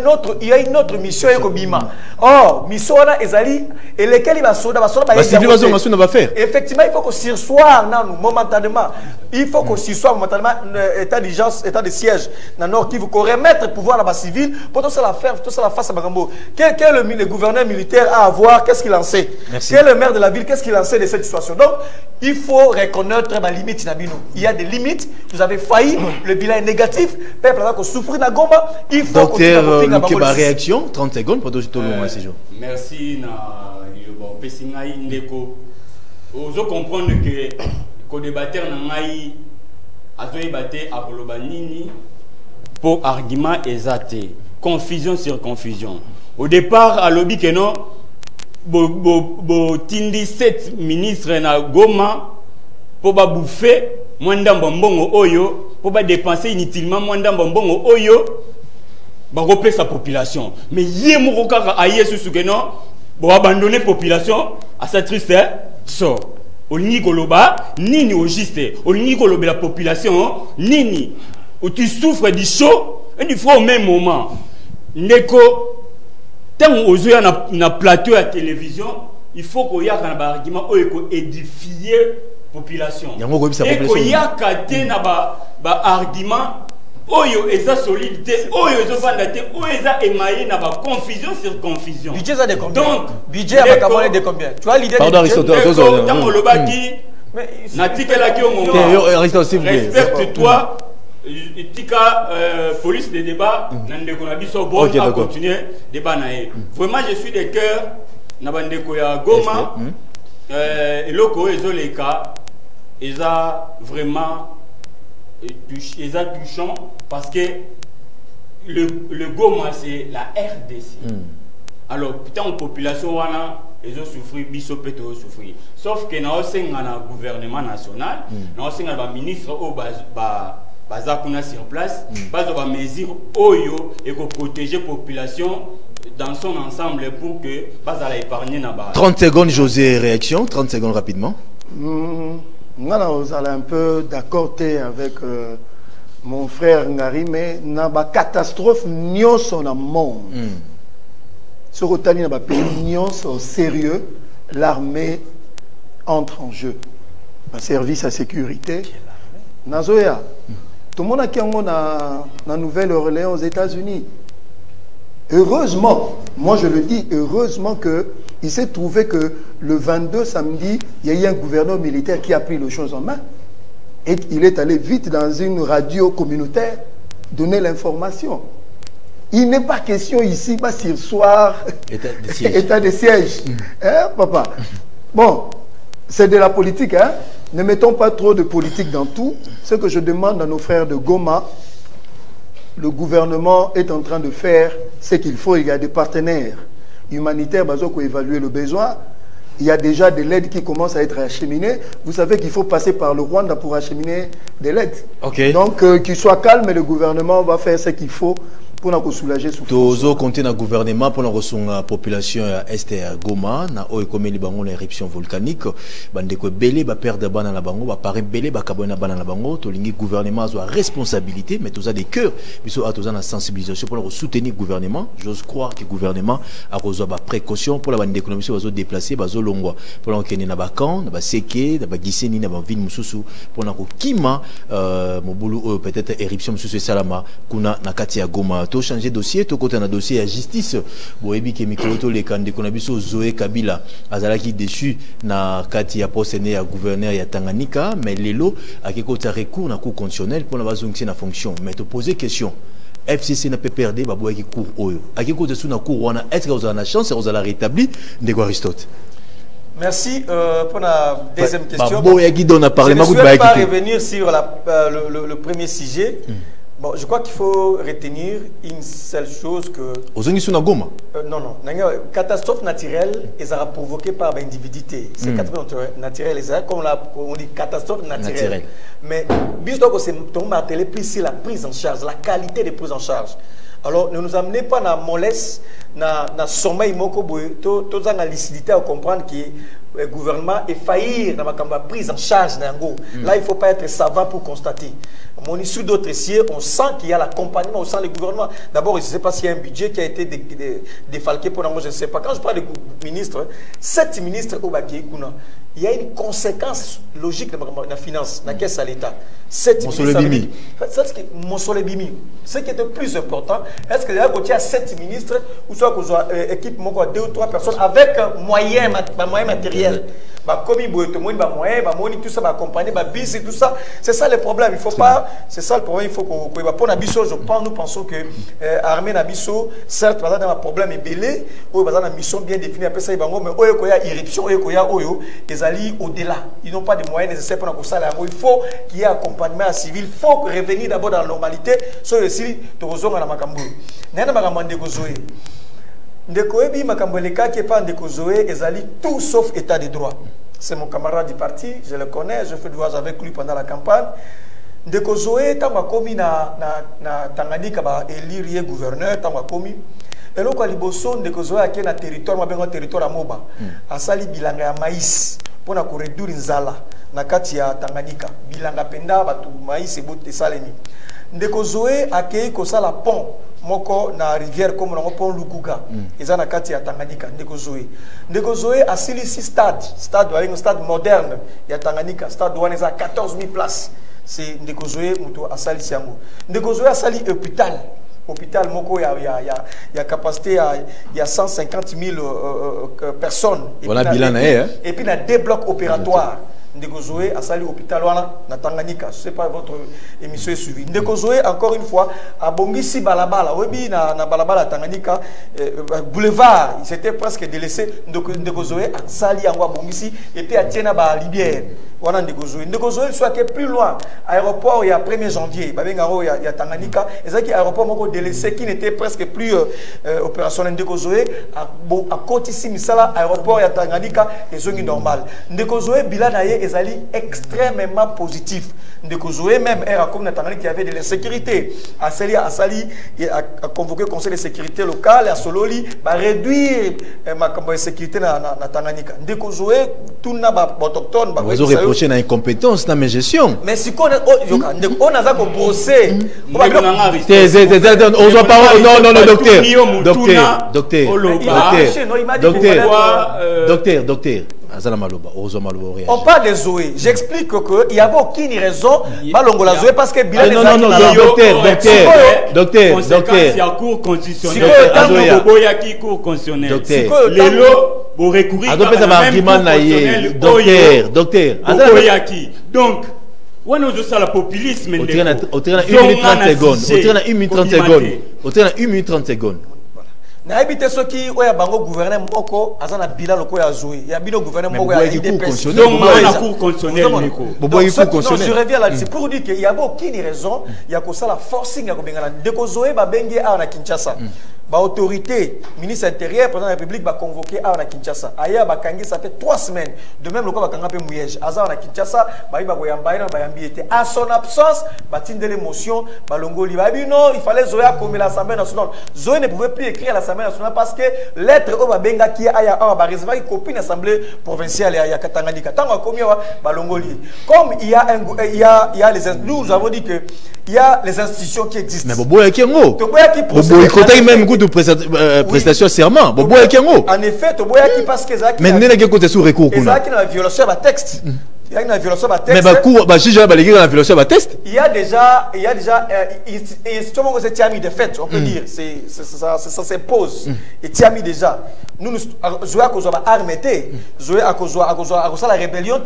une autre mission ekobima. Or mission na ezali et lesquels ba soda ba va faire. Effectivement il faut que sursoir non momentanément il faut que sursoir momentanément état d'urgence état de siège dans Nord Kivu qu'on remettre le pouvoir à la civile pour tout ça la faire tout ça la face à Bagambo. Quel le gouverneur militaire à avoir, qu'est-ce qu'il en sait? Quel est le maire de la ville, qu'est-ce qu'il en sait de cette situation? Donc il faut reconnaître ma limite. Il y a des limites, vous avez failli, le bilan est négatif, peuple a souffrir dans Goma, il faut Docteur Lukeba, réaction 30 secondes pour tout le monde ces jours. Merci Pessingaï Ndeko. Vous comprenez que le débatteur n'angaï azoé batté à Kolobanini pour argument exact, confusion sur confusion. Au départ, à l'objet que non, tindi 7 ministres na Goma pour bouffer moins d'ambongo oyo, pour dépenser inutilement moins d'ambongo oyo, pour replacer sa population. Mais yé moukaka aïe sous que non, pour abandonner la population à sa triste sort. Au Nikoloba, nini au juste, au Nikoloba la population, nini, où tu souffres du chaud et du froid au même moment. Neko, tant aux yeux na plateau à télévision, il faut qu'il y ait un argument où il faut édifier la population. Et qu'il y ait un argument oyo eza solidité, oyo eza vandate, oyo eza émaillé na ba confusion sur confusion. Budget ça de combien? Donc, budget à Bakamone de combien? Tu vois l'idée de budget? Tant au lobaki, natikela ki au moment. Respecte-toi. Tika police de débat, nandeko na biso bon à continuer débat naé. Vraiment je suis de cœur na bandeko ya Goma. Eloko ezoleka eza vraiment touchant parce que le Goma c'est la RDC. Alors putain en population wana ils ont souffert, biso peut souffrir. Sauf que na osenga na gouvernement national, na osenga ba ministre au bazakuna sur place, bazo ba mesure oyo et pour protéger la population dans son ensemble pour que bazala épargner na ba. 30 secondes José, réaction, 30 secondes rapidement. Vous allez un peu d'accord avec mon frère Ngari, mais il y a une catastrophe dans le monde. Ce rotali n'a pays au sérieux, l'armée entre en jeu. Un service à sécurité. Nazoya, tout le monde a qui na Nouvelle-Orléans aux États-Unis. Heureusement, moi je le dis, heureusement qu'il s'est trouvé que le 22 samedi, il y a eu un gouverneur militaire qui a pris les choses en main. Et il est allé vite dans une radio communautaire donner l'information. Il n'est pas question ici, pas sur soir, état de siège. Hein, papa? Bon, c'est de la politique. Hein? Ne mettons pas trop de politique dans tout. Ce que je demande à nos frères de Goma, le gouvernement est en train de faire ce qu'il faut. Il y a des partenaires humanitaires pour évaluer le besoin. Il y a déjà de l'aide qui commence à être acheminée. Vous savez qu'il faut passer par le Rwanda pour acheminer de l'aide. Okay. Donc, qu'il soit calme et le gouvernement va faire ce qu'il faut pour nous soulager. Tozo compter dans le gouvernement pour la population est à Goma, na oekomeli bango l'éruption volcanique, bandeko belé ba perdre bana na bango, ba paré belé ba kabona bana na bango, to lingi gouvernement a responsabilité, mais tous a des cœurs, biso a tous a sensibilisation pour soutenir le gouvernement. J'ose croire que le gouvernement a reçu ba précaution pour la bande économique bazo déplacer bazo longwa pour l'enquêter na ba camp, na ba seke, na ba giseni na ba ville mususu pour na ko kima mobulu peut-être éruption mususu salama kuna na kati ya Goma. To changer dossier, to côté na dossier ya justice. Boyebi ke mikroto le kande kona biso Zoé Kabila azalaki déçu na kati ya posene ya gouverneur ya Tanganyika, mais lelo akikota recours na cour constitutionnel pour na bazongisi na fonction. Mais te poser question. FCC na PPRD ba boyaki cour oyo. Akikota sous na cour wana est-ce que vous avez la chance et vous allez rétablir ndeko Aristote? Merci pour la deuxième question. Je ne souhaite pas revenir sur le premier sujet. Bon, je crois qu'il faut retenir une seule chose que... non. Catastrophe naturelle, elles sont provoquées par l'individualité. C'est catastrophe naturelle, comme on dit catastrophe naturelle. Mais, puisque c'est plus la prise en charge, la qualité de prise en charge. Alors, ne nous amenez pas dans la mollesse, dans le sommeil, dans la lucidité à comprendre que le gouvernement est failli dans la prise en charge. Là, il ne faut pas être savant pour constater. Mon issue d'autres sièges, on sent qu'il y a l'accompagnement, on sent le gouvernement. D'abord, je ne sais pas s'il y a un budget qui a été défalqué pour moi, je ne sais pas. Quand je parle de ministres, 7 ministres au Baké, il y a une conséquence logique dans la finance, dans la caisse à l'État. 7 ministres. Ce qui est le plus important, est-ce que il y a 7 ministres ou soit qu'on soit équipe 2 ou 3 personnes avec moyens matériels. Tout ça, accompagner, bis et tout ça. C'est ça le problème. Il faut pas. C'est ça le problème. Il faut qu'on. Pour Nabiso, nous pensons que l'armée Nabiso, certes, dans un problème est belé, ou dans une mission bien définie, après ça, mais il y a irruption, ils allient au-delà. Ils n'ont pas de moyens nécessaires pour qu'on ça. Il faut qu'il y ait accompagnement civil. Il faut revenir d'abord dans la normalité. Sur le site, tu rejoins à la Macambou. Nana Magamande Gozoé. Ndekoebi Makamboleka qui est pas Ndeko Zoé, ils tout sauf état de droit. C'est mon camarade du parti, je le connais, je fais du voyage avec lui pendant la campagne. Ndeko Zoé, tant que commis na Tanganyika ba élire gouverneur, tant que commis. Et là, quand Liboso Ndeko Zoé a quel territoire, moi ben territoire à Moba, a sali bilanga ya maïs pour na réduire nzala na kati ya Tanganyika. Bilanga penda ba tu maïs et botte salemi. Ndeko Zoé a accueilli ko sala pont. Moko na rivière comme on pont Lukuga ils en a kati ya Tanganyika. Ndeko Zoé a sili stade moderne ya Tanganyika, stade où on a 14 000 places. C'est Ndeko Zoé muto a sali siango. Ndeko Zoé a sali hôpital moko ya capacité il y a 150 000 personnes et voilà bilan et puis na deux blocs opératoires. Ndeko Zoé a sali hôpital na Tanganyika. Je ne sais pas votre émission est suivie. Ndeko Zoé, encore une fois, a bongisi balabala. Oui, na balabala Tanganyika, boulevard, il s'était presque délaissé. Ndeko Zoé a sali en bongisi et puis a tiena ba Libière. Voilà Ndeko Zoé. Ndeko Zoé soit que plus loin, aéroport il y a 1er janvier, il y a Tanganyika, et ça qui aéroport moko délaissé qui n'était presque plus opérationnel. Ndeko Zoé à côté ici misala aéroport il y a Tanganyika et zone normal. Ndeko Zoé bilan est extrêmement positif. Ndeko Zoé même era comme Nathalie qui avait de l'insécurité. A convoqué le conseil de sécurité local à Sololi va réduire ma sécurité na Tanganyika. Ndeko Zoé tout na ba autochtone ba reprocher na incompétence na gestion. Mais si on a ça qu'on brosser. Non docteur. On parle de Zoé. J'explique qu'il n'y avait aucune raison de Zoé parce que Bilal docteur. Il y a cours constitutionnel. Cours constitutionnel. Pour recourir à docteur. Donc, on a la populisme. On tient 1 minute 30 secondes. Na habité ceux qui oya bango gouverner moko azana bilan loko ya Zoé ya bino gouverner moko ya IDPS donc na cour constitutionnel je reviens là c'est pour dire qu'il y a aucune raison il y a que ça la forcing ya ko bengana Ndeko Zoé ba bengi a na Kinshasa ba autorité ministre intérieur président de la République ba convoqué a na Kinshasa aya ba kangi ça fait 3 semaines de même loko ba kanga pe Mouyege aza na Kinshasa ba ba koyamba ina ba yambi était à son absence ba tinde l'émotion ba longoli ba bino il fallait Zoé comme l'Assemblée nationale. Zoé ne pouvait plus écrire à l'Assemblée nationale parce que lettre au babenga qui aya ba recevoir une copie de l'Assemblée provinciale ya Tanganyika tango komi ba longoli comme il y a les nous avons dit que il y a les institutions qui existent mais bobo ya kengo bobo ikotai même de prestation serment bobo ya kengo en effet bobo ya qui parce que mais nena ke côté sous recours kuna ezaki na violation ba texte Il y a une violation de texte. Mais si j'ai une violation de test. Il y a déjà, justement, c'est Tiami de fait, on peut dire, ça s'impose. Et Tiami déjà, nous jouons à cause de l'armée, jouons à cause de la rébellion,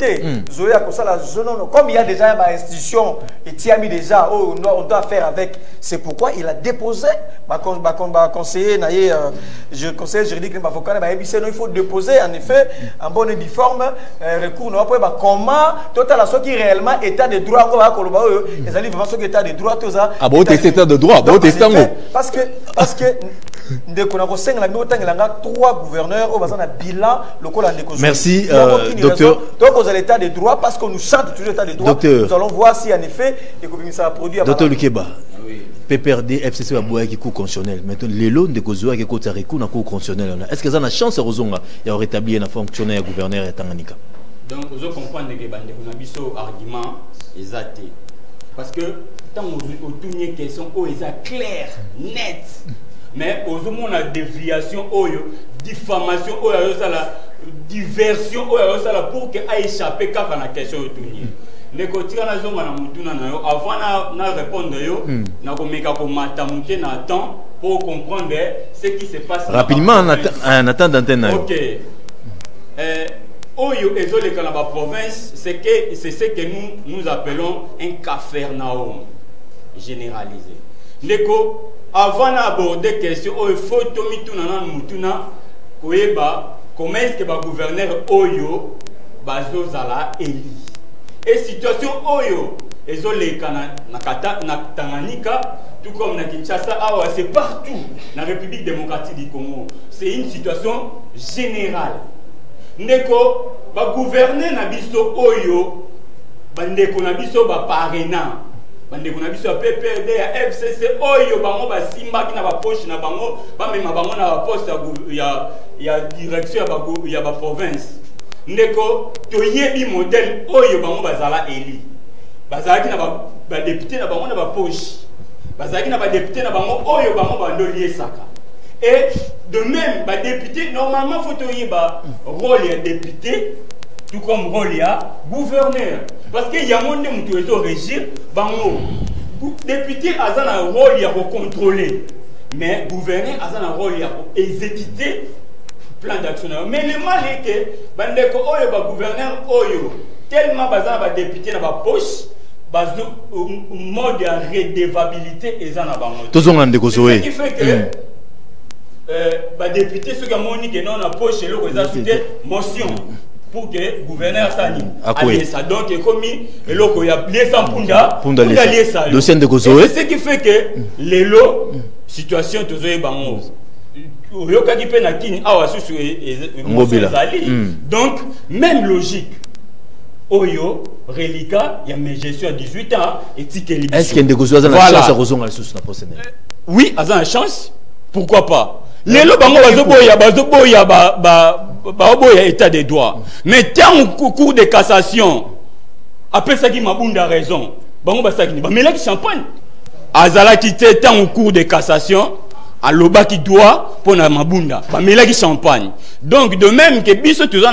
jouons à cause de la zone. Comme il y a déjà une institution, et Tiami déjà, on doit faire avec. C'est pourquoi il a déposé, conseiller juridique, il faut déposer en effet en bonne et due forme recours. Comment total à ceux qui réellement état de droit les allez vraiment ceux qui état de droit tous ça ah bon tester état de droit bon tester parce que dès qu'on a reçu la minute il y a 3 gouverneurs au bassin de bilan local en merci docteur donc aux l'état de droit parce qu'on nous chante toujours l'état de droit docteur. Nous allons voir si en effet l'économie ça produit docteur Lukeba PPRD FCC va boire qui cours constitutionnel maintenant les lots de Kozoa qui côté recours na cours constitutionnel est-ce que ça a chance rozonga ya rétablir na fonctionnaire gouverneur Tanganyika. Donc, vous comprenez que vous argument exact. Parce que tant que vous avez une question, vous êtes clair, net. Mais vous avez une déviation, diffamation, la diversion, pour que vous échappez à la question. Les côtés avant de répondre, pour comprendre ce qui se passe. Rapidement, en attendant d'antenne. Ok. Oyo ezole dans la province, c'est ce que nous appelons un cafarnaum généralisé. Neko, avant d'aborder la question, il faut comment est-ce que le gouverneur Oyo bazozala eli. Et situation Oyo ezole na Tanganyika, tout comme na Kinshasa, c'est partout dans la République démocratique du Congo. C'est une situation générale. Ndeko ba gouverner na biso oyo bandeko na biso ba parena bandeko na biso PPRD ya FCC oyo bango ba simba ki na ba poche na bango ba mema bango na ba poste ya direction ya ba province ndeko toyebi modèle oyo bango bazala eli bazala ki na ba député na bango na ba poche bazala ki na ba député na bango oyo bango bando liesaka. Et de même, les députés, normalement, il faut qu'il y ait un rôle de député, tout comme rôle de gouverneur. Parce qu'il y a un monde qui doit régir, les députés ont un rôle de contrôler, mais le gouverneur a un rôle d'exécuter le plan d'action. Mais le mal est que le gouverneur, tellement de députés dans la poche, le mode de redevabilité est dans la poche. Ce qui fait que les députés, ceux qui ont dit que non, on a poche une motion pour que le gouverneur allie ça. Donc, comme il y a lié ça pour allier ça. C'est ce qui fait que les lots, situation, tout ça est bango. Donc, même logique. Oyo, reliquat, il y a mes gestions à 18 ans et ticket. Est-ce qu'il y a une chance à oui, à la chance. Pourquoi pas? Les lots bango bazoboya état de droit. Mais tant au cours de cassation, après ça qui m'a raison, bango basaki ba melaki champagne. Azala qui était tant au cours de cassation, à l'oba qui doit pour na mabunda, ba melaki champagne. Donc de même que biso tous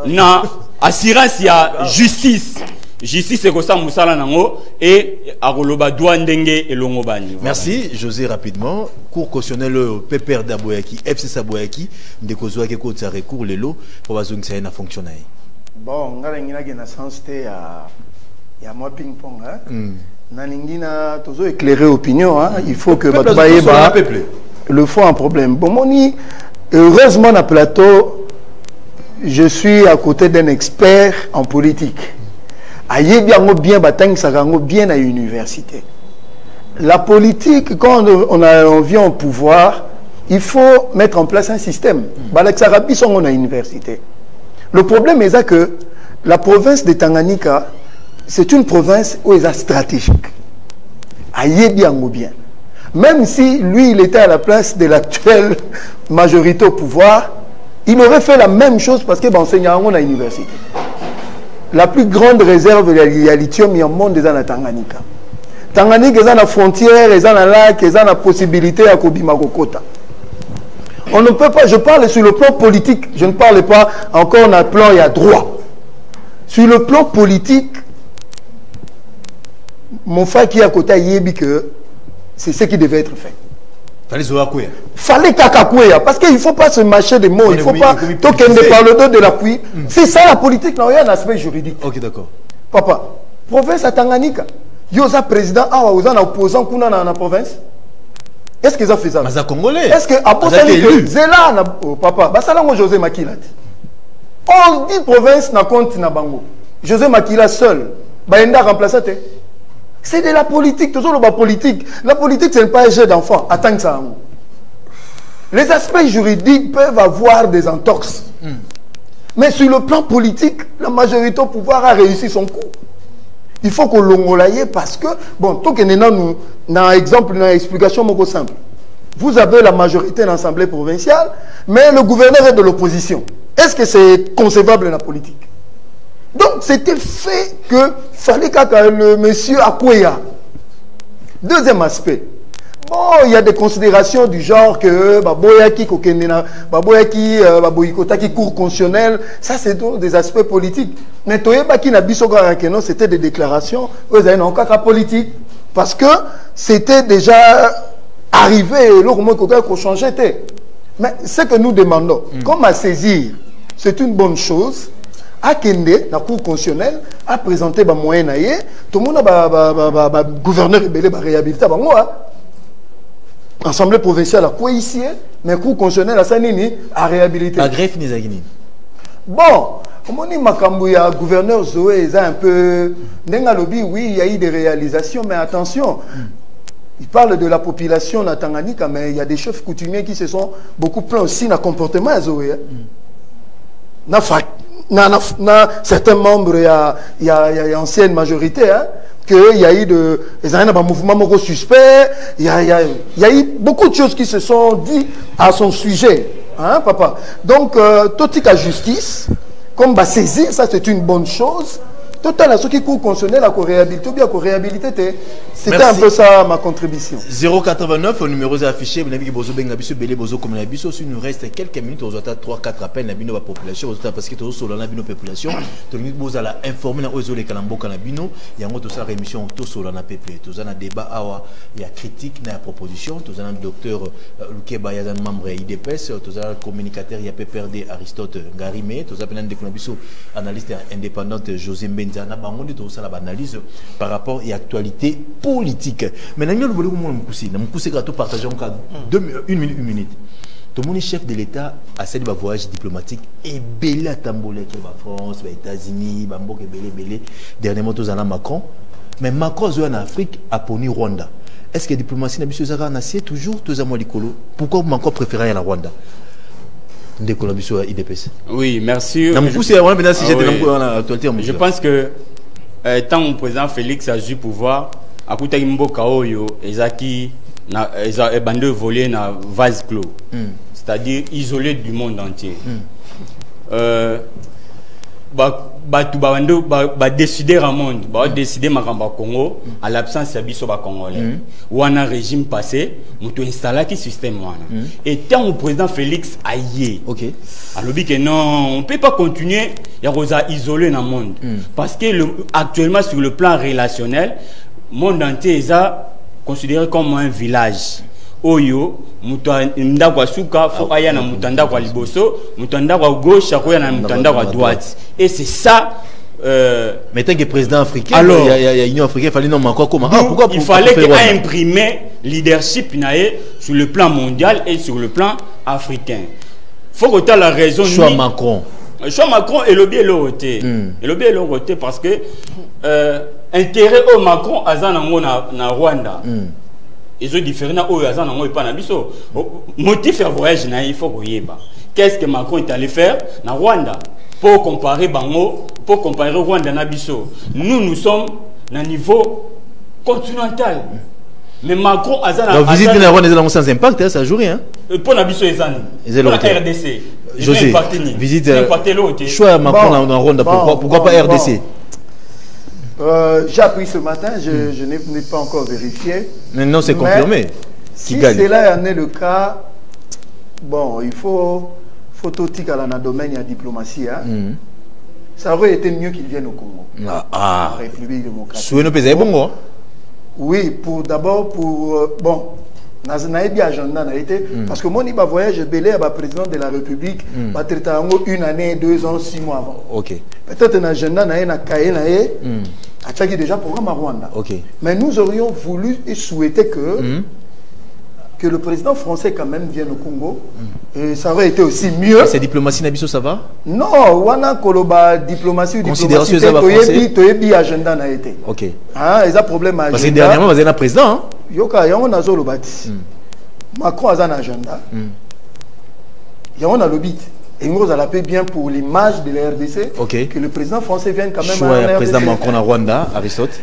na assurance ya justice. Justice c'est comme ça musala nango et aroloba doit ndenge et longobani. Merci José rapidement cours cautionnel PPR d'Aboyaki FC Saboyaki ndekozwa ke ko tsa recours lelo pour bazongisa na fonctionner. Bon ngala ngina ke na sens te ya mo ping pong hein. Na ningina tozo éclairer opinion hein, il faut que batubaye ba le fond un problème. Bon moni heureusement na plateau je suis à côté d'un expert en politique. Aïe bien batang sagango bien à l'université. La politique, quand on vient au pouvoir, il faut mettre en place un système. Balak Sarabi sont à l'université. Le problème est que la province de Tanganyika, c'est une province où elle est stratégique. Aïe bien. Même si lui, il était à la place de l'actuelle majorité au pouvoir, il aurait fait la même chose parce qu'il enseignait à l'université. La plus grande réserve de la lithium, il y a un monde des Tanganyika. Tanganyika, ils ont la frontière, ils ont la lac, ils ont la possibilité à Kobimakokota. On ne peut pas, je parle sur le plan politique, je ne parle pas encore d'un plan, il y a droit. Sur le plan politique, mon frère qui est à côté a dit que c'est ce qui devait être fait. Fallait Kakakouya, parce qu'il ne faut pas se mâcher des mots, il ne faut pas toquer par le dos de l'appui. C'est ça la politique, non, il y a un aspect juridique. Ok, d'accord. Papa, province à Tanganyika, il y a un président, un opposant dans la province. Est-ce qu'ils ont fait ça? Mais c'est congolais. Est-ce que Abosali Zela, papa, Basalango José Makila. On dit province na compte na bango. José Makila seul, Baenda remplacé. C'est de la politique, toujours la politique. La politique, ce n'est pas un jeu d'enfant. Attends ça. Les aspects juridiques peuvent avoir des entorses. Mais sur le plan politique, la majorité au pouvoir a réussi son coup. Il faut que l'on l'aille parce que, bon, tout que nous, dans exemple, dans l'explication simple. Vous avez la majorité dans l'Assemblée provinciale, mais le gouverneur est de l'opposition. Est-ce que c'est concevable dans la politique? Donc, c'était fait que fallait que le monsieur Akouya. Deuxième aspect. Bon, il y a des considérations du genre que Baboyaki, Baboyaki, cours constitutionnel, ça c'est des aspects politiques. Mais Toyebaki Nabisogarakeno, c'était des déclarations, politique. Parce que c'était déjà arrivé, qu'on changeait. Mais ce que nous demandons, comme à saisir, c'est une bonne chose. Akende, la Cour constitutionnelle, a présenté des moyens. Tout le monde a gouverneur rebelle, réhabilité. Assemblée provinciale a quoi ici, mais Cour constitutionnelle a Sanini a réhabilité. La greffe n'est pas. Bon, comme on dit, Makambouya, gouverneur Zoé, il a un peu. Nengalobi, oui, il y a eu des réalisations, mais attention. Il parle de la population na Tanganyika, mais il y a des chefs coutumiers qui se sont beaucoup plaints aussi dans le comportement à Zoé. Certains membres, il y a ancienne majorité, hein, qu'il y a eu un mouvement suspect, il y a eu beaucoup de choses qui se sont dites à son sujet, hein, papa. Donc, tout la justice, comme saisir, ça c'est une bonne chose. Total à ceux qui courent constitutionnel à réhabiliter ou bien à réhabiliter. C'était un peu ça ma contribution. 089, le numéro est affiché. Vous n'avez pas besoin de belé bozo comme la biso. Il nous reste quelques minutes. On a 3-4 appels. Nous avons la population. Parce que nous avons la population. Nous avons informé les Kalambo Kanabino. Il y a une rémission sur la PP. Nous avons un débat. Il y a critique, il y a proposition. Nous avons un docteur Luke Bayazan, membre IDPS. Nous avons un communicateur, il y a PPRD Aristote Ngarimé. Nous avons un analyste indépendante José Mbenzi. Analyse par rapport à l'actualité politique. Mais nous voulons partager une minute. Tout le monde est chef de l'État à cette voyage diplomatique et belé à Tambolé qui va France, les États-Unis, Bambo et belé. Dernièrement, nous avons Macron. Mais Macron en Afrique a poni Rwanda. Est-ce que la diplomatie n'a pas en acier toujours tous à Molikolo? Pourquoi Macron préférait la Rwanda? Oui, merci. Je pense que tant que le président Félix a eu pouvoir, à côté de Mbokaoyo, Ezaki, a bandé volé dans vase clos, c'est-à-dire isolé du monde entier. Décider au monde, décider au Congo, à l'absence de Biso Congolais. Ou un régime passé, nous avons installé ce système. Et tant que le président Félix a yé, alors que non, on ne peut pas continuer à isoler dans le monde. Parce que actuellement, sur le plan relationnel, le monde entier est considéré comme un village. Oyo mutanda kwa suka fo aya na mutanda kwa liboso mutanda kwa gauche akoya na mutanda kwa droite et c'est ça mais tant que président africain alors il y a Union africaine, il fallait non encore comment pourquoi il fallait qu'il imprimer leadership naé sur le plan mondial et sur le plan africain. Faut que tu as la raison. Choix Macron et le bien l'autre. Et le bien l'autre parce que intérêt au Macron azanango na Rwanda. Ils sont différents au hasard dans pas nabiso. Motif faire voyage na il faut koyeba. Qu'est-ce que Macron est allé faire na Rwanda pour comparer Bango, pour comparer Rwanda nabiso. Nous sommes à niveau continental. Mais Macron hasard la visite de la Rwanda sans impact, ça joue rien. Pour nabiso ezani. Pour la RDC. José, visite choix Macron en Rwanda, pourquoi pas RDC? J'ai appris ce matin, je n'ai pas encore vérifié. Mais non, c'est confirmé. Si cela en est le cas, bon, il faut tout dans le domaine de la diplomatie. Hein. ça aurait été mieux qu'ils viennent au Congo. Ah. La République démocratique. Souhaitez nous payer bon. Oui, d'abord pour bon. Naznaï bien agenda n'a été parce que moi ni ba voyage belé à président de la République ba traité une année 2 ans 6 mois avant. OK. Peut-être un agenda na cahier na a tchaki déjà programme à Rwanda. OK. Mais nous aurions voulu et souhaité que le président français quand même vienne au Congo et ça aurait été aussi mieux. C'est diplomatie nabiso ça va? Non, wana koloba diplomatie ou considération diplomatie toyebi agenda na été. OK. Ah, ils a problème agenda. Parce que dernièrement vous êtes un président hein? Yoka yango nazo lobati. Macron a un agenda. Yango na lobit. Et nous allons payer bien pour l'image de la RDC que le président français vienne quand même à le président Macron à Rwanda, Aristote.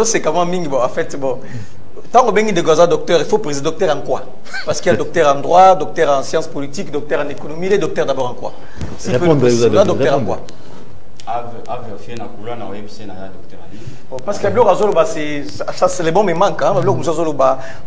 C'est comment Ming, en fait, bon. Tant qu'on bénit de Gaza docteur, il faut président docteur en quoi? Parce qu'il y a docteur en droit, docteur en sciences politiques, docteur en économie, les docteurs d'abord en quoi? Si répondre, docteur en quoi? Parce que ça c'est le bon me manque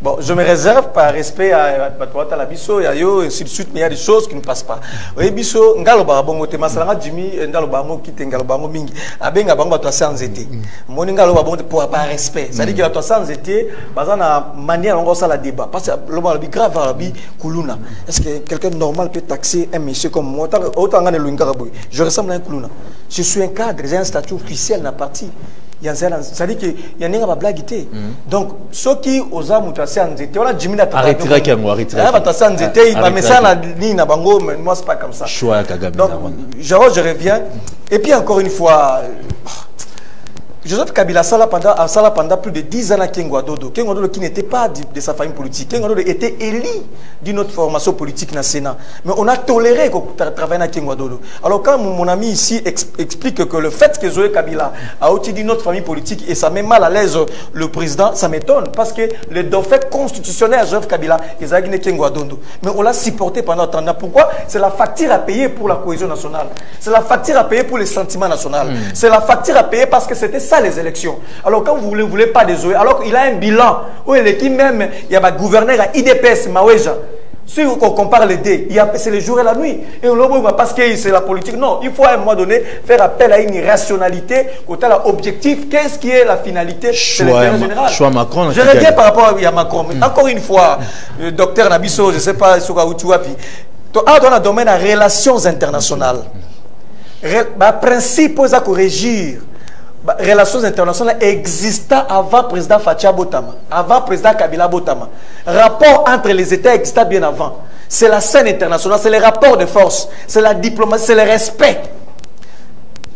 bon, je me réserve par respect à la biso et ainsi de suite, mais il y a des choses qui ne passent pas. Oui, biso ngaloba bongo te masalanga Jimmy ngaloba mo kite ngaloba mo mingi abenga bango to sans été moni ngaloba bongo pour par respect, ça dit que to sans été bazana manière on ça la débat parce que le mal grave la bi kuluna. Est-ce que quelqu'un normal peut taxer un monsieur comme moi autant ngane luinga boy? Je ressemble à un kuluna. Je suis un cadre, j'ai un statut officiel dans la partie. Ça dit qu'il y a une blague. Donc, ceux qui osent mutasser en zété, on a Jimmy la arrêtera qu'il y a arrêtera en zété, il va mettre ça dans la ligne à Bango, mais moi c'est pas comme ça. Donc, je reviens. Et puis encore une fois, Joseph Kabila pendant plus de 10 ans à Kengwadodo. Kengwadodo qui n'était pas de sa famille politique. Kengwadodo était élu d'une autre formation politique dans le Sénat. Mais on a toléré qu'on travaille à Kengwadodo. Alors quand mon ami ici explique que le fait que Joseph Kabila a aussi d'une autre famille politique et ça met mal à l'aise le président, ça m'étonne. Parce que le dauphin constitutionnel Joseph Kabila, ils ont gagné Kengwadodo. Mais on l'a supporté pendant tant d'années. Pourquoi? C'est la facture à payer pour la cohésion nationale. C'est la facture à payer pour les sentiments nationaux. C'est la facture à payer parce que c'était ça les élections. Alors quand vous ne voulez pas désolé, alors qu'il a un bilan où il est qui même, il y a un gouverneur à IDPS, Maweja. Si on compare les deux, c'est le jour et la nuit. Et on le parce que c'est la politique. Non, il faut à un moment donné faire appel à une rationalité, côté l'objectif, qu'est-ce qui est la finalité de l'intérêt général. Je reviens par rapport à Macron. Encore une fois, docteur Nabiso, je ne sais pas, où tu vois, dans le domaine des relations internationales, le principe à corriger relations internationales existant avant le président Fatia Botama, avant le président Kabila Botama. Rapport entre les États existait bien avant. C'est la scène internationale, c'est les rapports de force, c'est la diplomatie, c'est le respect.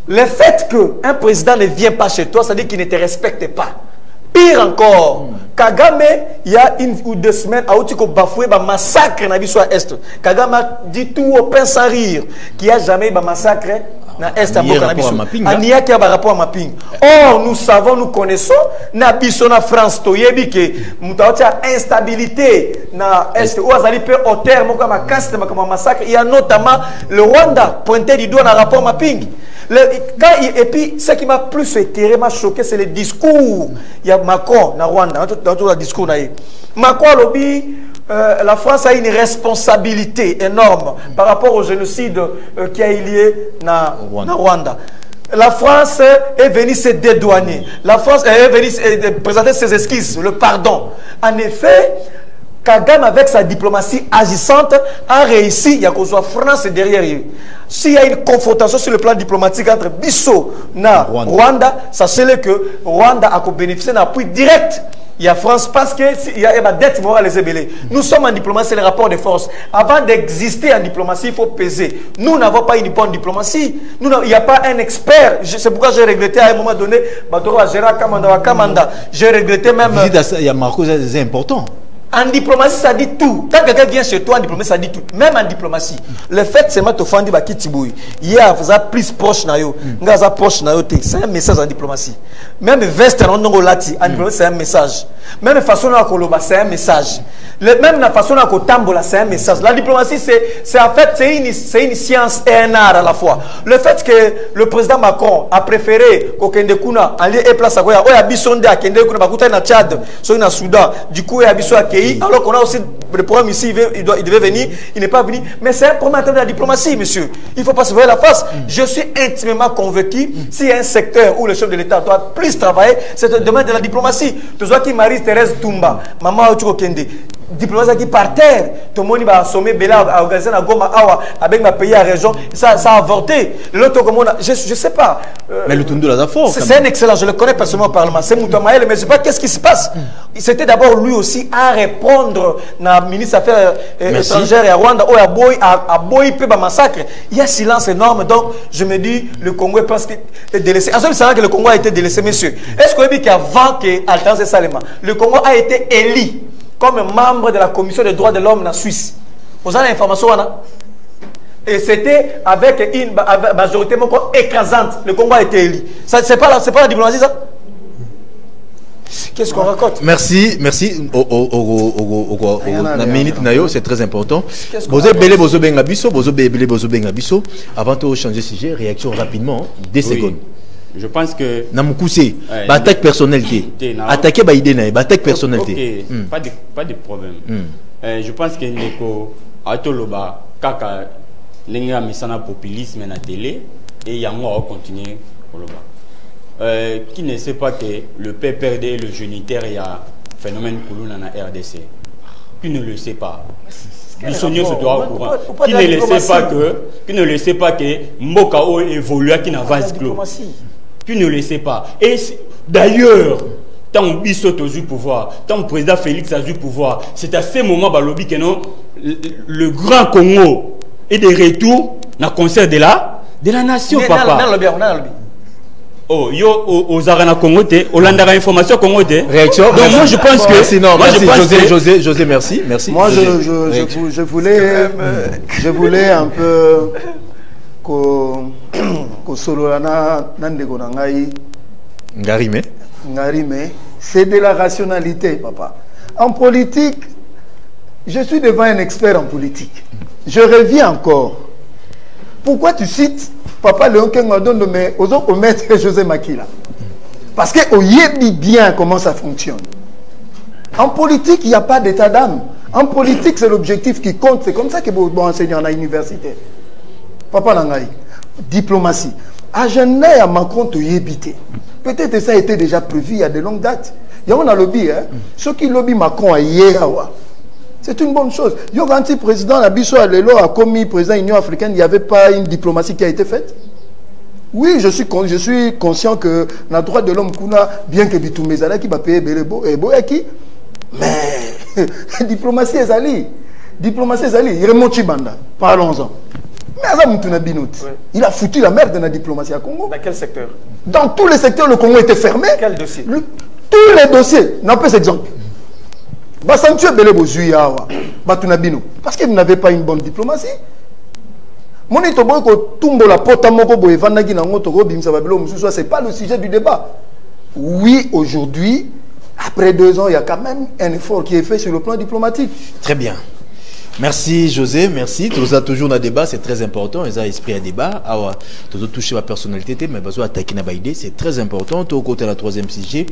Le fait qu'un président ne vient pas chez toi, ça veut dire qu'il ne te respecte pas. Pire encore, Kagame, il y a 1 ou 2 semaines, a aussi bafoué un massacre dans l'Est. Kagame a dit tout au pain sans rire qu'il n'y a jamais eu un massacre dans l'Est. Il y a un rapport à mapping. Or, nous savons, nous connaissons, dans la France, il y a une instabilité dans l'Est, où il y a notamment le Rwanda pointé du doigt dans le rapport mapping. Et puis, ce qui m'a plus éclairé, m'a choqué, c'est le discours. Il y a Macron dans Rwanda, dans tout le discours. Macron lobby, la France a une responsabilité énorme par rapport au génocide qui a eu lieu dans Rwanda. La France est venue se dédouaner. La France est venue présenter ses excuses, le pardon. En effet, Kagame, avec sa diplomatie agissante, a réussi. Il y a qu'on soit France derrière lui. S'il y a une confrontation sur le plan diplomatique entre Bissau et Rwanda, sachez-le que Rwanda a bénéficié d'un appui direct. Il y a France parce qu'il y a une dette morale les ébélés. Nous sommes en diplomatie, c'est le rapport de force. Avant d'exister en diplomatie, il faut peser. Nous n'avons pas une bonne diplomatie. Il n'y a pas un expert. C'est pourquoi j'ai regretté à un moment donné, j'ai regretté même. Il y a Marco, c'est important. En diplomatie, ça dit tout. Quand quelqu'un vient chez toi en diplomatie, ça dit tout. Même en diplomatie. Le fait, c'est que tu as dit hier, vous êtes plus proche de vous. C'est un message en diplomatie. Même veste en diplomatie, c'est un message. Même façon à Koloba, c'est un message. Même la façon à Kotambola, c'est un message. La diplomatie, c'est en fait c'est une science et un art à la fois. Le fait que le président Macron a préféré qu'Okende Kuna aller et place à Goya, ou Abisonde à Kende Kuna, Bakuta na Tchad, soit na Soudan, du coup Abisso à Kei, alors qu'on a aussi le programme ici, il devait venir, il n'est pas venu. Mais c'est un problème en termes de la diplomatie, monsieur. Il ne faut pas se voir la face. Je suis intimement convaincu, s'il y a un secteur où le chef de l'État doit plus travailler, c'est le domaine de la diplomatie. Tu vois qui Marie-Thérèse Toumba, maman Ochuko Kende, diplomatie qui par terre, tout le monde va assommer Bela, à organiser la Goma Awa, avec ma pays à région, ça a avorté. L'autre, je ne sais pas. Mais le Tundu là fort. C'est un excellent, je le connais personnellement au Parlement. C'est Moutamaël, mais je ne sais pas qu'est-ce qui se passe. C'était d'abord lui aussi à répondre à ministre des Affaires étrangères et à Rwanda, à Boy Peba massacre. Il y a un silence énorme, donc je me dis, le Congo est presque délaissé. En ce moment, que le Congo a été délaissé, monsieur. Est-ce qu'on dit qu'avant que Altance Salema, le Congo a été élu comme membre de la commission des droits de l'homme en Suisse? Vous avez l'information là? Et c'était avec une majorité écrasante. Le Congo a été élu. C'est pas la diplomatie, ça? Qu'est-ce qu'on raconte? Merci. La minute nayo, c'est très important. Bozo belé bozo benga biso, bozo belé bozo benga biso. Avant de changer de sujet, réaction rapidement, 2 secondes. Je pense que Namukousé, attaque personnalité. Attaquer ba idée na, attaque personnalité. Pas de problème. Je pense que Neko Atoloba kaka lenga misana populisme na télé et yango va continuer Koloba. Qui ne sait pas que le PPRD et le génitaire il y a phénomène Koulouna na RDC. Qui ne le sait pas. Bissonio se doit au courant. Qui ne le sait pas que Mbokao évolue qui n'a pas clos. Qui ne le sait pas. Et d'ailleurs, tant Bissot a eu pouvoir, tant le président Félix a eu pouvoir, c'est à ce moment balobi que non, le grand Congo est de retour dans le concert de la nation, papa. Oh, yo, aux Arana Congo, au Landara Information Congo, réaction. Donc, moi, je pense que. Sinon, José, merci. Moi, je voulais un peu que Sololana Nandego Nangai. Ngarime. C'est de la rationalité, papa. En politique, je suis devant un expert en politique. Je reviens encore. Pourquoi tu cites Papa Léon Kengadon, mais aux autres maître José Makila? Parce qu'on y bien comment ça fonctionne. En politique, il n'y a pas d'état d'âme. En politique, c'est l'objectif qui compte. C'est comme ça que vous enseignez à l'université. Papa Nangaï, diplomatie. Agenda à Macron te yébité. Peut-être que ça a été déjà prévu il y a de longues dates. Il y a un lobby, hein. Ceux qui lobby Macron à Yérawa. C'est une bonne chose. Yo ganti président Abisso Alelo a commis président de l'Union africaine, il n'y avait pas une diplomatie qui a été faite. Oui, je suis conscient que dans le droit de l'homme, bien que Bitoumezala qui va payer Belebo et Boyaki, mais diplomatie est allée. Diplomatie est allée. Il remonte Chibanda. Parlons-en. Mais il a foutu la merde dans la diplomatie à Congo. Dans quel secteur? Dans tous les secteurs, le Congo était fermé. Quel dossier? Tous les dossiers. N'en pas cet exemple. Parce que vous n'avez pas une bonne diplomatie. C'est pas le sujet du débat. Oui, aujourd'hui, après 2 ans, il y a quand même un effort qui est fait sur le plan diplomatique. Très bien. Merci José, merci. Tout ça toujours dans le débat, c'est très important. Ils ont esprit à débat. Alors, tout toucher ma personnalité, mais besoin attaquer na idée, c'est très important. Tout au côté de la 3e sujet.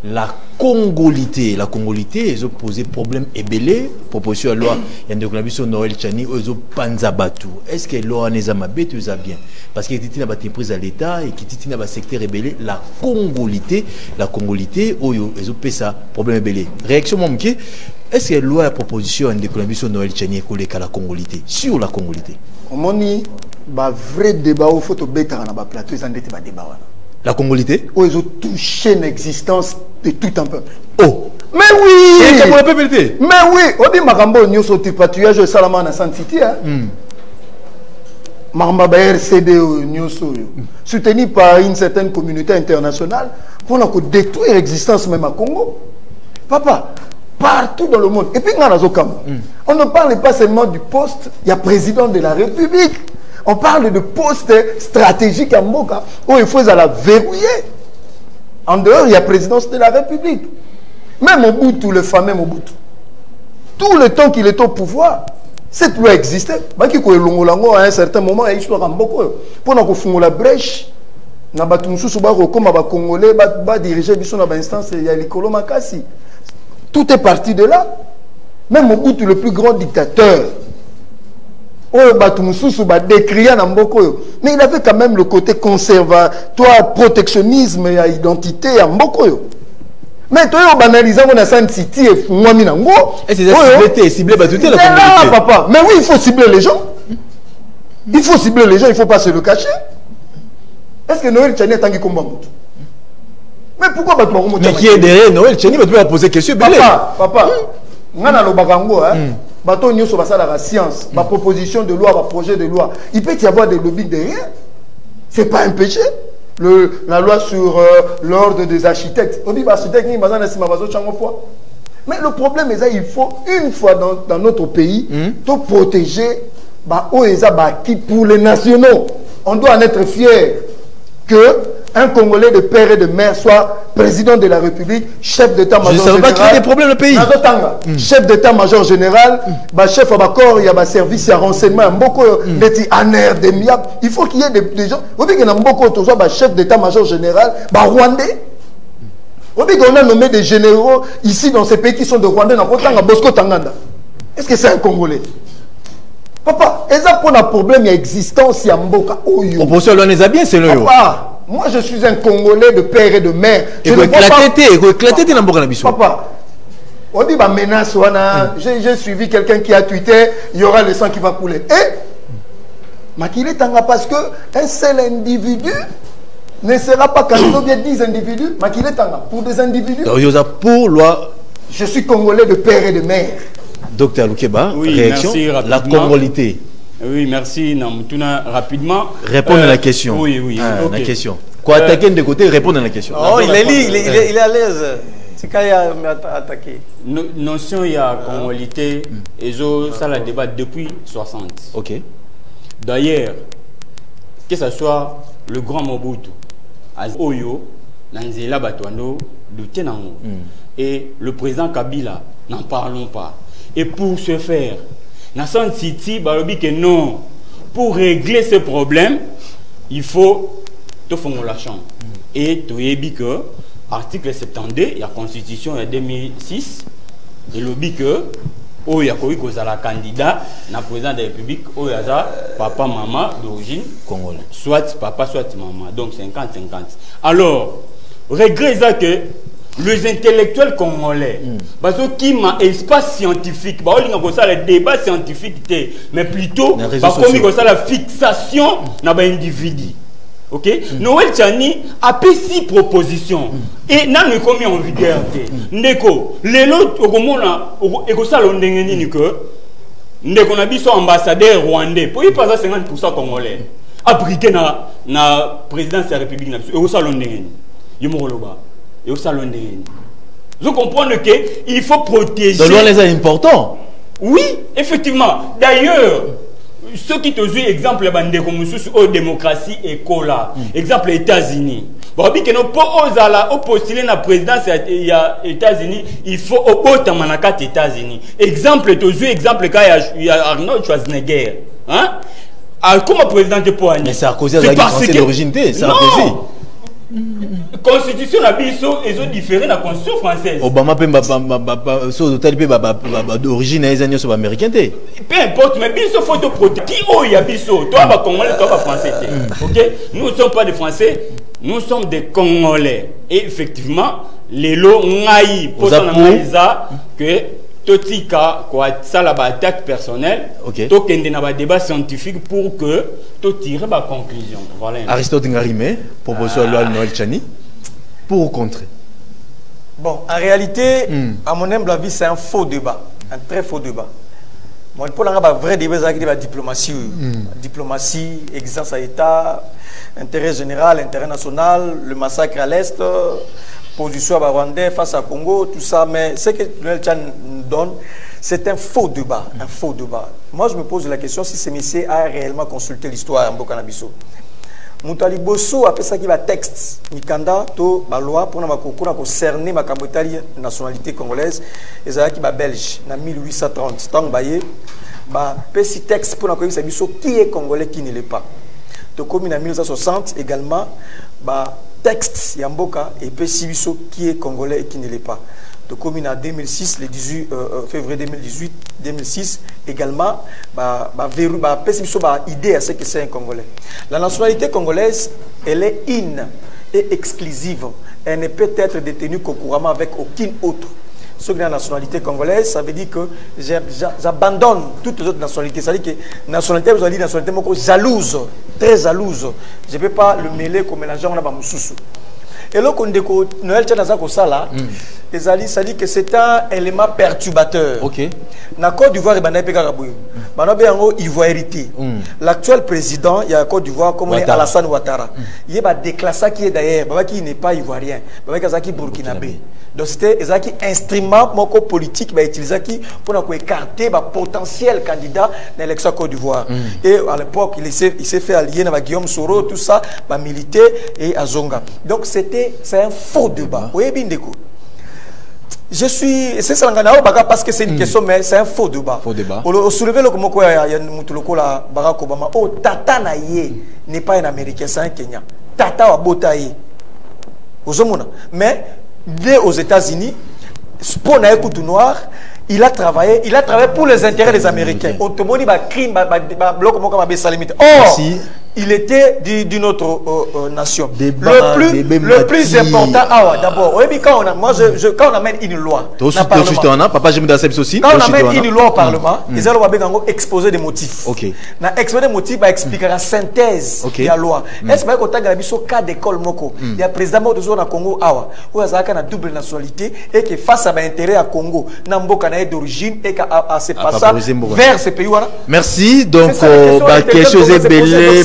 La Congolité, ils ont posé problème ébélé, proposition à loi, il y a une Noël Chani, ils ont panzabatu. Est-ce que loi n'est pas bien? Parce qu'il y a une prise à l'État et qu'il y a un secteur ébélé, la Congolité, ils ont payé ça, problème ébélé. Réaction, mon monsieur, est-ce que la loi a proposition de Noël Chani est la Congolité, sur la Congolité? On dit, vrai débat, il faut que na plateau, ils ont débat. La Congolité? Oh, ils ont touché l'existence de tout un peuple. Oh! Mais oui! Et pour le peuple? Mais oui! On dit Marambo, nous sommes patrouillage au Salaman à Saint-City. Maramba RCD, nous sommes soutenus par une certaine communauté internationale pour détruire l'existence même à Congo. Papa, partout dans le monde. Et puis, on ne parle pas seulement du poste, il y a président de la République. On parle de poste stratégique à Mboka où il faut la verrouiller. En dehors, il y a présidence de la République. Même Mobutu, le fameux Mobutu, tout le temps qu'il est au pouvoir, cette loi existait. À un certain moment, il y a histoire en beaucoup. Pendant qu'on fait la brèche, na batumsu suba comme ba congolais ba diriger biso na ba instance il y a l'écolo makasi. Tout est parti de là. Même Mobutu, le plus grand dictateur, mais il avait quand même le côté conservatoire, protectionnisme et identité à Mbokoyo. Mais toi, on banalise, on a senti City et Mouaminango. Et c'est ciblé, la communauté. Papa. Mais oui, il faut cibler les gens. Il faut cibler les gens, il ne faut pas se le cacher. Est-ce que Noël Tchani est tangué comme Bamoutou? Mais pourquoi Batouaroumo? Mais qui est derrière Noël Tchani? Tu vas poser question. Papa. Ngana lo bagango bato nyoso basala la science, ma proposition de loi, ma projet de loi, il peut y avoir des lobbies derrière. C'est pas un péché. La loi sur l'ordre des architectes. On dit architecte ni bazana si mabazo chango fois. Mais le problème est ça, il faut une fois dans notre pays to protéger ba oeza ba qui pour les nationaux. On doit en être fier que un Congolais de père et de mère soit président de la République, chef d'état-major général. Ça ne va pas créer des problèmes le pays. Chef d'état-major général, chef à corps, il y a un service, il y a renseignement, il faut qu'il y ait des gens. Vous voyez qu'il y a un chef d'état-major général, rwandais. Vous voyez qu'on a nommé des généraux ici dans ces pays qui sont de Rwandais, Bosco Tanganda. Est-ce que c'est un Congolais? Papa, est-ce qu'on a un problème, il y a existence, il y a Mboka. Proposition de loi bien, c'est le Papa, moi je suis un Congolais de père et de mère. Il faut éclater dans Mboka. Papa, on dit bah menace, j'ai suivi quelqu'un qui a tweeté, il y aura le sang qui va couler. Et Makile Tanga, parce que un seul individu ne sera pas candidat, bien 10 individus. Makile Tanga, pour des individus. Pour loi. Je suis Congolais de père et de mère. Docteur Loukeba, oui, réaction, merci, la congolité. Oui, merci. Namutuna, rapidement. Répondre à la question. Oui, oui. La question. Quoi attaquer de côté, répondre à la question. Oh, il est à l'aise. C'est quand il a attaqué. Notion, il y a congolité, et ça la débat depuis 60. Ok. D'ailleurs, que ce soit le grand Mobutu, Oyo, Nanzela Batuano, Lutenango, et le président Kabila, n'en parlons pas. Et pour ce faire, Nassan City, Balobi que non, pour régler ce problème, il faut te faire la chambre. Et tu as dit que article 72, il y a constitution en 2006, et le dit que oh il y a la candidat, na président de la République, oh il y a papa maman d'origine congolaise, soit papa soit maman, donc 50-50. Alors, regret ça que les intellectuels congolais, parce qui m'a espace scientifique, le débat scientifique, mais plutôt la fixation dans l'individu. Ok? Noël Tchani a fait 6 propositions et n'a pas commis en vigueur. Ndeko, les autres, on a vu son ambassadeur rwandais, pour y passer 50% congolais, abriqué dans la présidence de la République, et au salon de et au salon de vous comprenez qu'il faut protéger. Donc, les est important. Oui, effectivement. D'ailleurs, ceux qui te jouent exemple de démocratie et cola, exemple les États-Unis. Bon, que nous pouvons postuler la présidence des États-Unis, il faut opposer à les États-Unis. Exemple, tu joues exemple quand il y a Arnold Schwarzenegger. Hein? Comment président de Poigny? Mais Sarkozy a la français d'origine, Sarkozy. Constitution ils ont différé la constitution française. Obama d'origine américaine. Peu importe, mais biso faut te protéger. Qui y a biso? Toi pas congolais, toi pas français. OK? Nous ne sommes pas des français, nous sommes des congolais. Et effectivement, les lots ngai pour que totika quoi ça la attaque personnelle. OK. To kende na ba débat scientifique pour que to tirer ba conclusion. Voilà. Aristote Ngarimé, proposition de loi Noël Tchani. Pour ou contre? Bon, en réalité, à mon humble avis, c'est un faux débat. Un très faux débat. Bon, pour un vrai débat, c'est la diplomatie. Diplomatie, existence à l'État, intérêt général, intérêt national, le massacre à l'Est, position à Rwandais face à Congo, tout ça. Mais ce que Noël Tchani nous donne, c'est un faux débat. Un faux débat. Moi, je me pose la question si ce monsieur a réellement consulté l'histoire en Bokanabiso. Moutali Bosso a fait ça qui va texte. Mikanda, to, ba loi, pour na cerner ma cambotali nationalité congolaise. Et ça qui va belge, na 1830. Tant baye, ba petit texte pour na connaître qui est congolais, qui ne l'est pas. Donc, comme en 1960 également, bah, texte Yamboka et Pessibiso qui est congolais et qui ne l'est pas. Donc, comme en 2006, le 18 février 2006 également, Pessibiso a idée à ce que c'est un congolais. La nationalité congolaise, elle est et exclusive. Elle ne peut être détenue couramment avec aucune autre. Ce qui est la nationalité congolaise, ça veut dire que j'abandonne toutes les autres nationalités. Ça veut dire que la nationalité, vous allez dire nationalité jalouse, très jalouse. Je ne peux pas le mêler comme mélanger on a Moussoussou. Et là, quand on Noël Tchanazakosala, ça dit que c'est un élément perturbateur. Ok. Na Côte d'Ivoire, il va hériter. L'actuel président, il y a Côte d'Ivoire, comme on est Alassane Ouattara. Il y a des classes qui est d'ailleurs, qui n'est pas ivoirien, qui est burkinabé. Donc c'était un instrument politique utilisé pour écarter un potentiel candidat dans l'élection Côte d'Ivoire. Et à l'époque, il s'est fait allier avec Guillaume Soro, tout ça, militaire et Azonga. Donc c'est un faux débat. Oui, bien d'accord. Je suis. C'est ça parce que c'est une question, mais c'est un faux débat. Faux débat. Au soulever le Komoko, il y a Barack Obama. Oh, Tata Naye n'est pas un Américain, c'est un Kenyan. Tata Wabotaye. Mais, né aux États-Unis, pour Naye Koutou Noir, il a travaillé pour les intérêts des Américains. On te dit que crime, or, il était d'une autre nation. Le plus important, d'abord, quand on amène une loi, quand on amène une loi au Parlement, ils allons exposer des motifs. Exposer des motifs, va expliquer la synthèse de la loi. Est-ce que vous avez un cas d'école Moko? Il y a un président de zone à Congo, où il y a une double nationalité et qui face à l'intérêt à Congo, d'origine et à se passer vers ces pays. Merci. Donc, question est belée.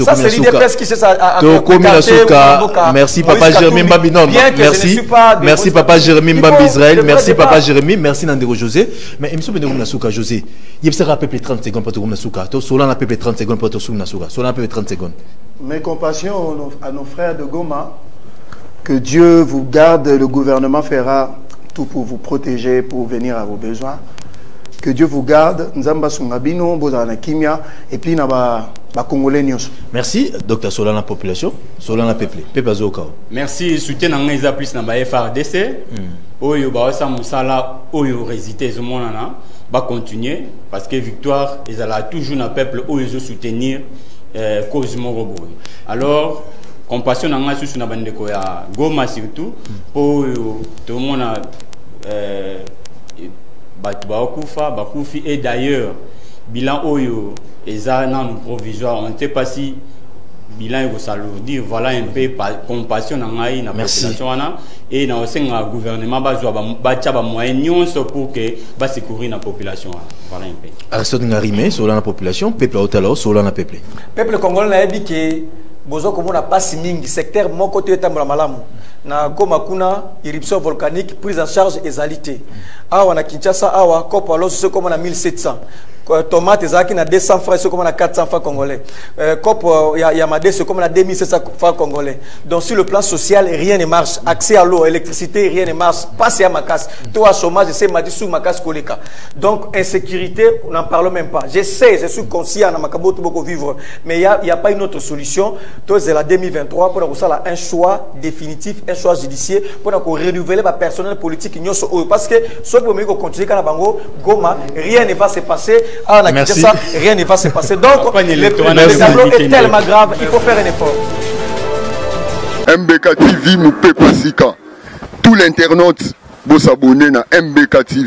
Ça, c'est l'idée presque c'est ça. Merci Papa Jérémy Mbambi. Merci Papa Jérémy Mbambi Israël. Merci Papa Jérémy. Merci Nandero José. Mais il me semble que José, il sera à peu près 30 secondes pour tout Nasuka. Solan à peu près 30 secondes pour tout Nasuka. Solan à peu près 30 secondes. Mes compassions à nos frères de Goma. Que Dieu vous garde. Le gouvernement fera tout pour vous protéger, pour venir à vos besoins. Que Dieu vous garde. Nzamba Sungabino, Bozana Kimia, et puis Naba Congolais Nyos. Merci, Dr. Solana Population, Solana Peuple, Pepe Zokao. Merci, soutien en Neza plus Naba FRDC. Oyo Baosa Moussala, Oyo Résité, Zomonana, va continuer, parce que victoire, ils allaient toujours un peuple, Oyo soutenir, cause Morobo. Alors, compassion dans la sous bande koya Goma surtout pour tout le monde bakufi et d'ailleurs bilan oyo eza nan provisoire on ne sait pas si bilan il va dire voilà un peu compassion dans la population et dans le gouvernement ba moyens pour que ba secourir la population voilà un peu Arsène Ngarimé sur la population peuple hôtel sur la peuple congolais dit que bozo comme on a pas mingi secteur mon côté tambola malamu na Goma kuna éruption volcanique prise en charge égalité awa na Kinshasa awa kopo alors c'est comme on a 1700 tomate ezaki na 200 francs c'est comme on a 400 francs congolais kopo ya madé c'est comme on a 2700 francs congolais. Donc sur le plan social rien ne marche, accès à l'eau, électricité rien ne marche, passe à ma casse, toi à chômage c'est madi sous ma casse koleka. Donc insécurité on n'en parle même pas. Je suis conscient na makaboto beaucoup vivre mais il y a pas une autre solution. Toi c'est la 2023 pour avoir un choix définitif, un choix judiciaire pour renouveler le personnel politique parce que ce que vous continuer quand bango Goma rien ne va se passer. Ah, ça, rien ne va se passer. Donc, le tableau est tellement grave, il faut faire un effort. MBK TV, nous peuple Sika. Tout l'internaute, vous s'abonner à MBK TV.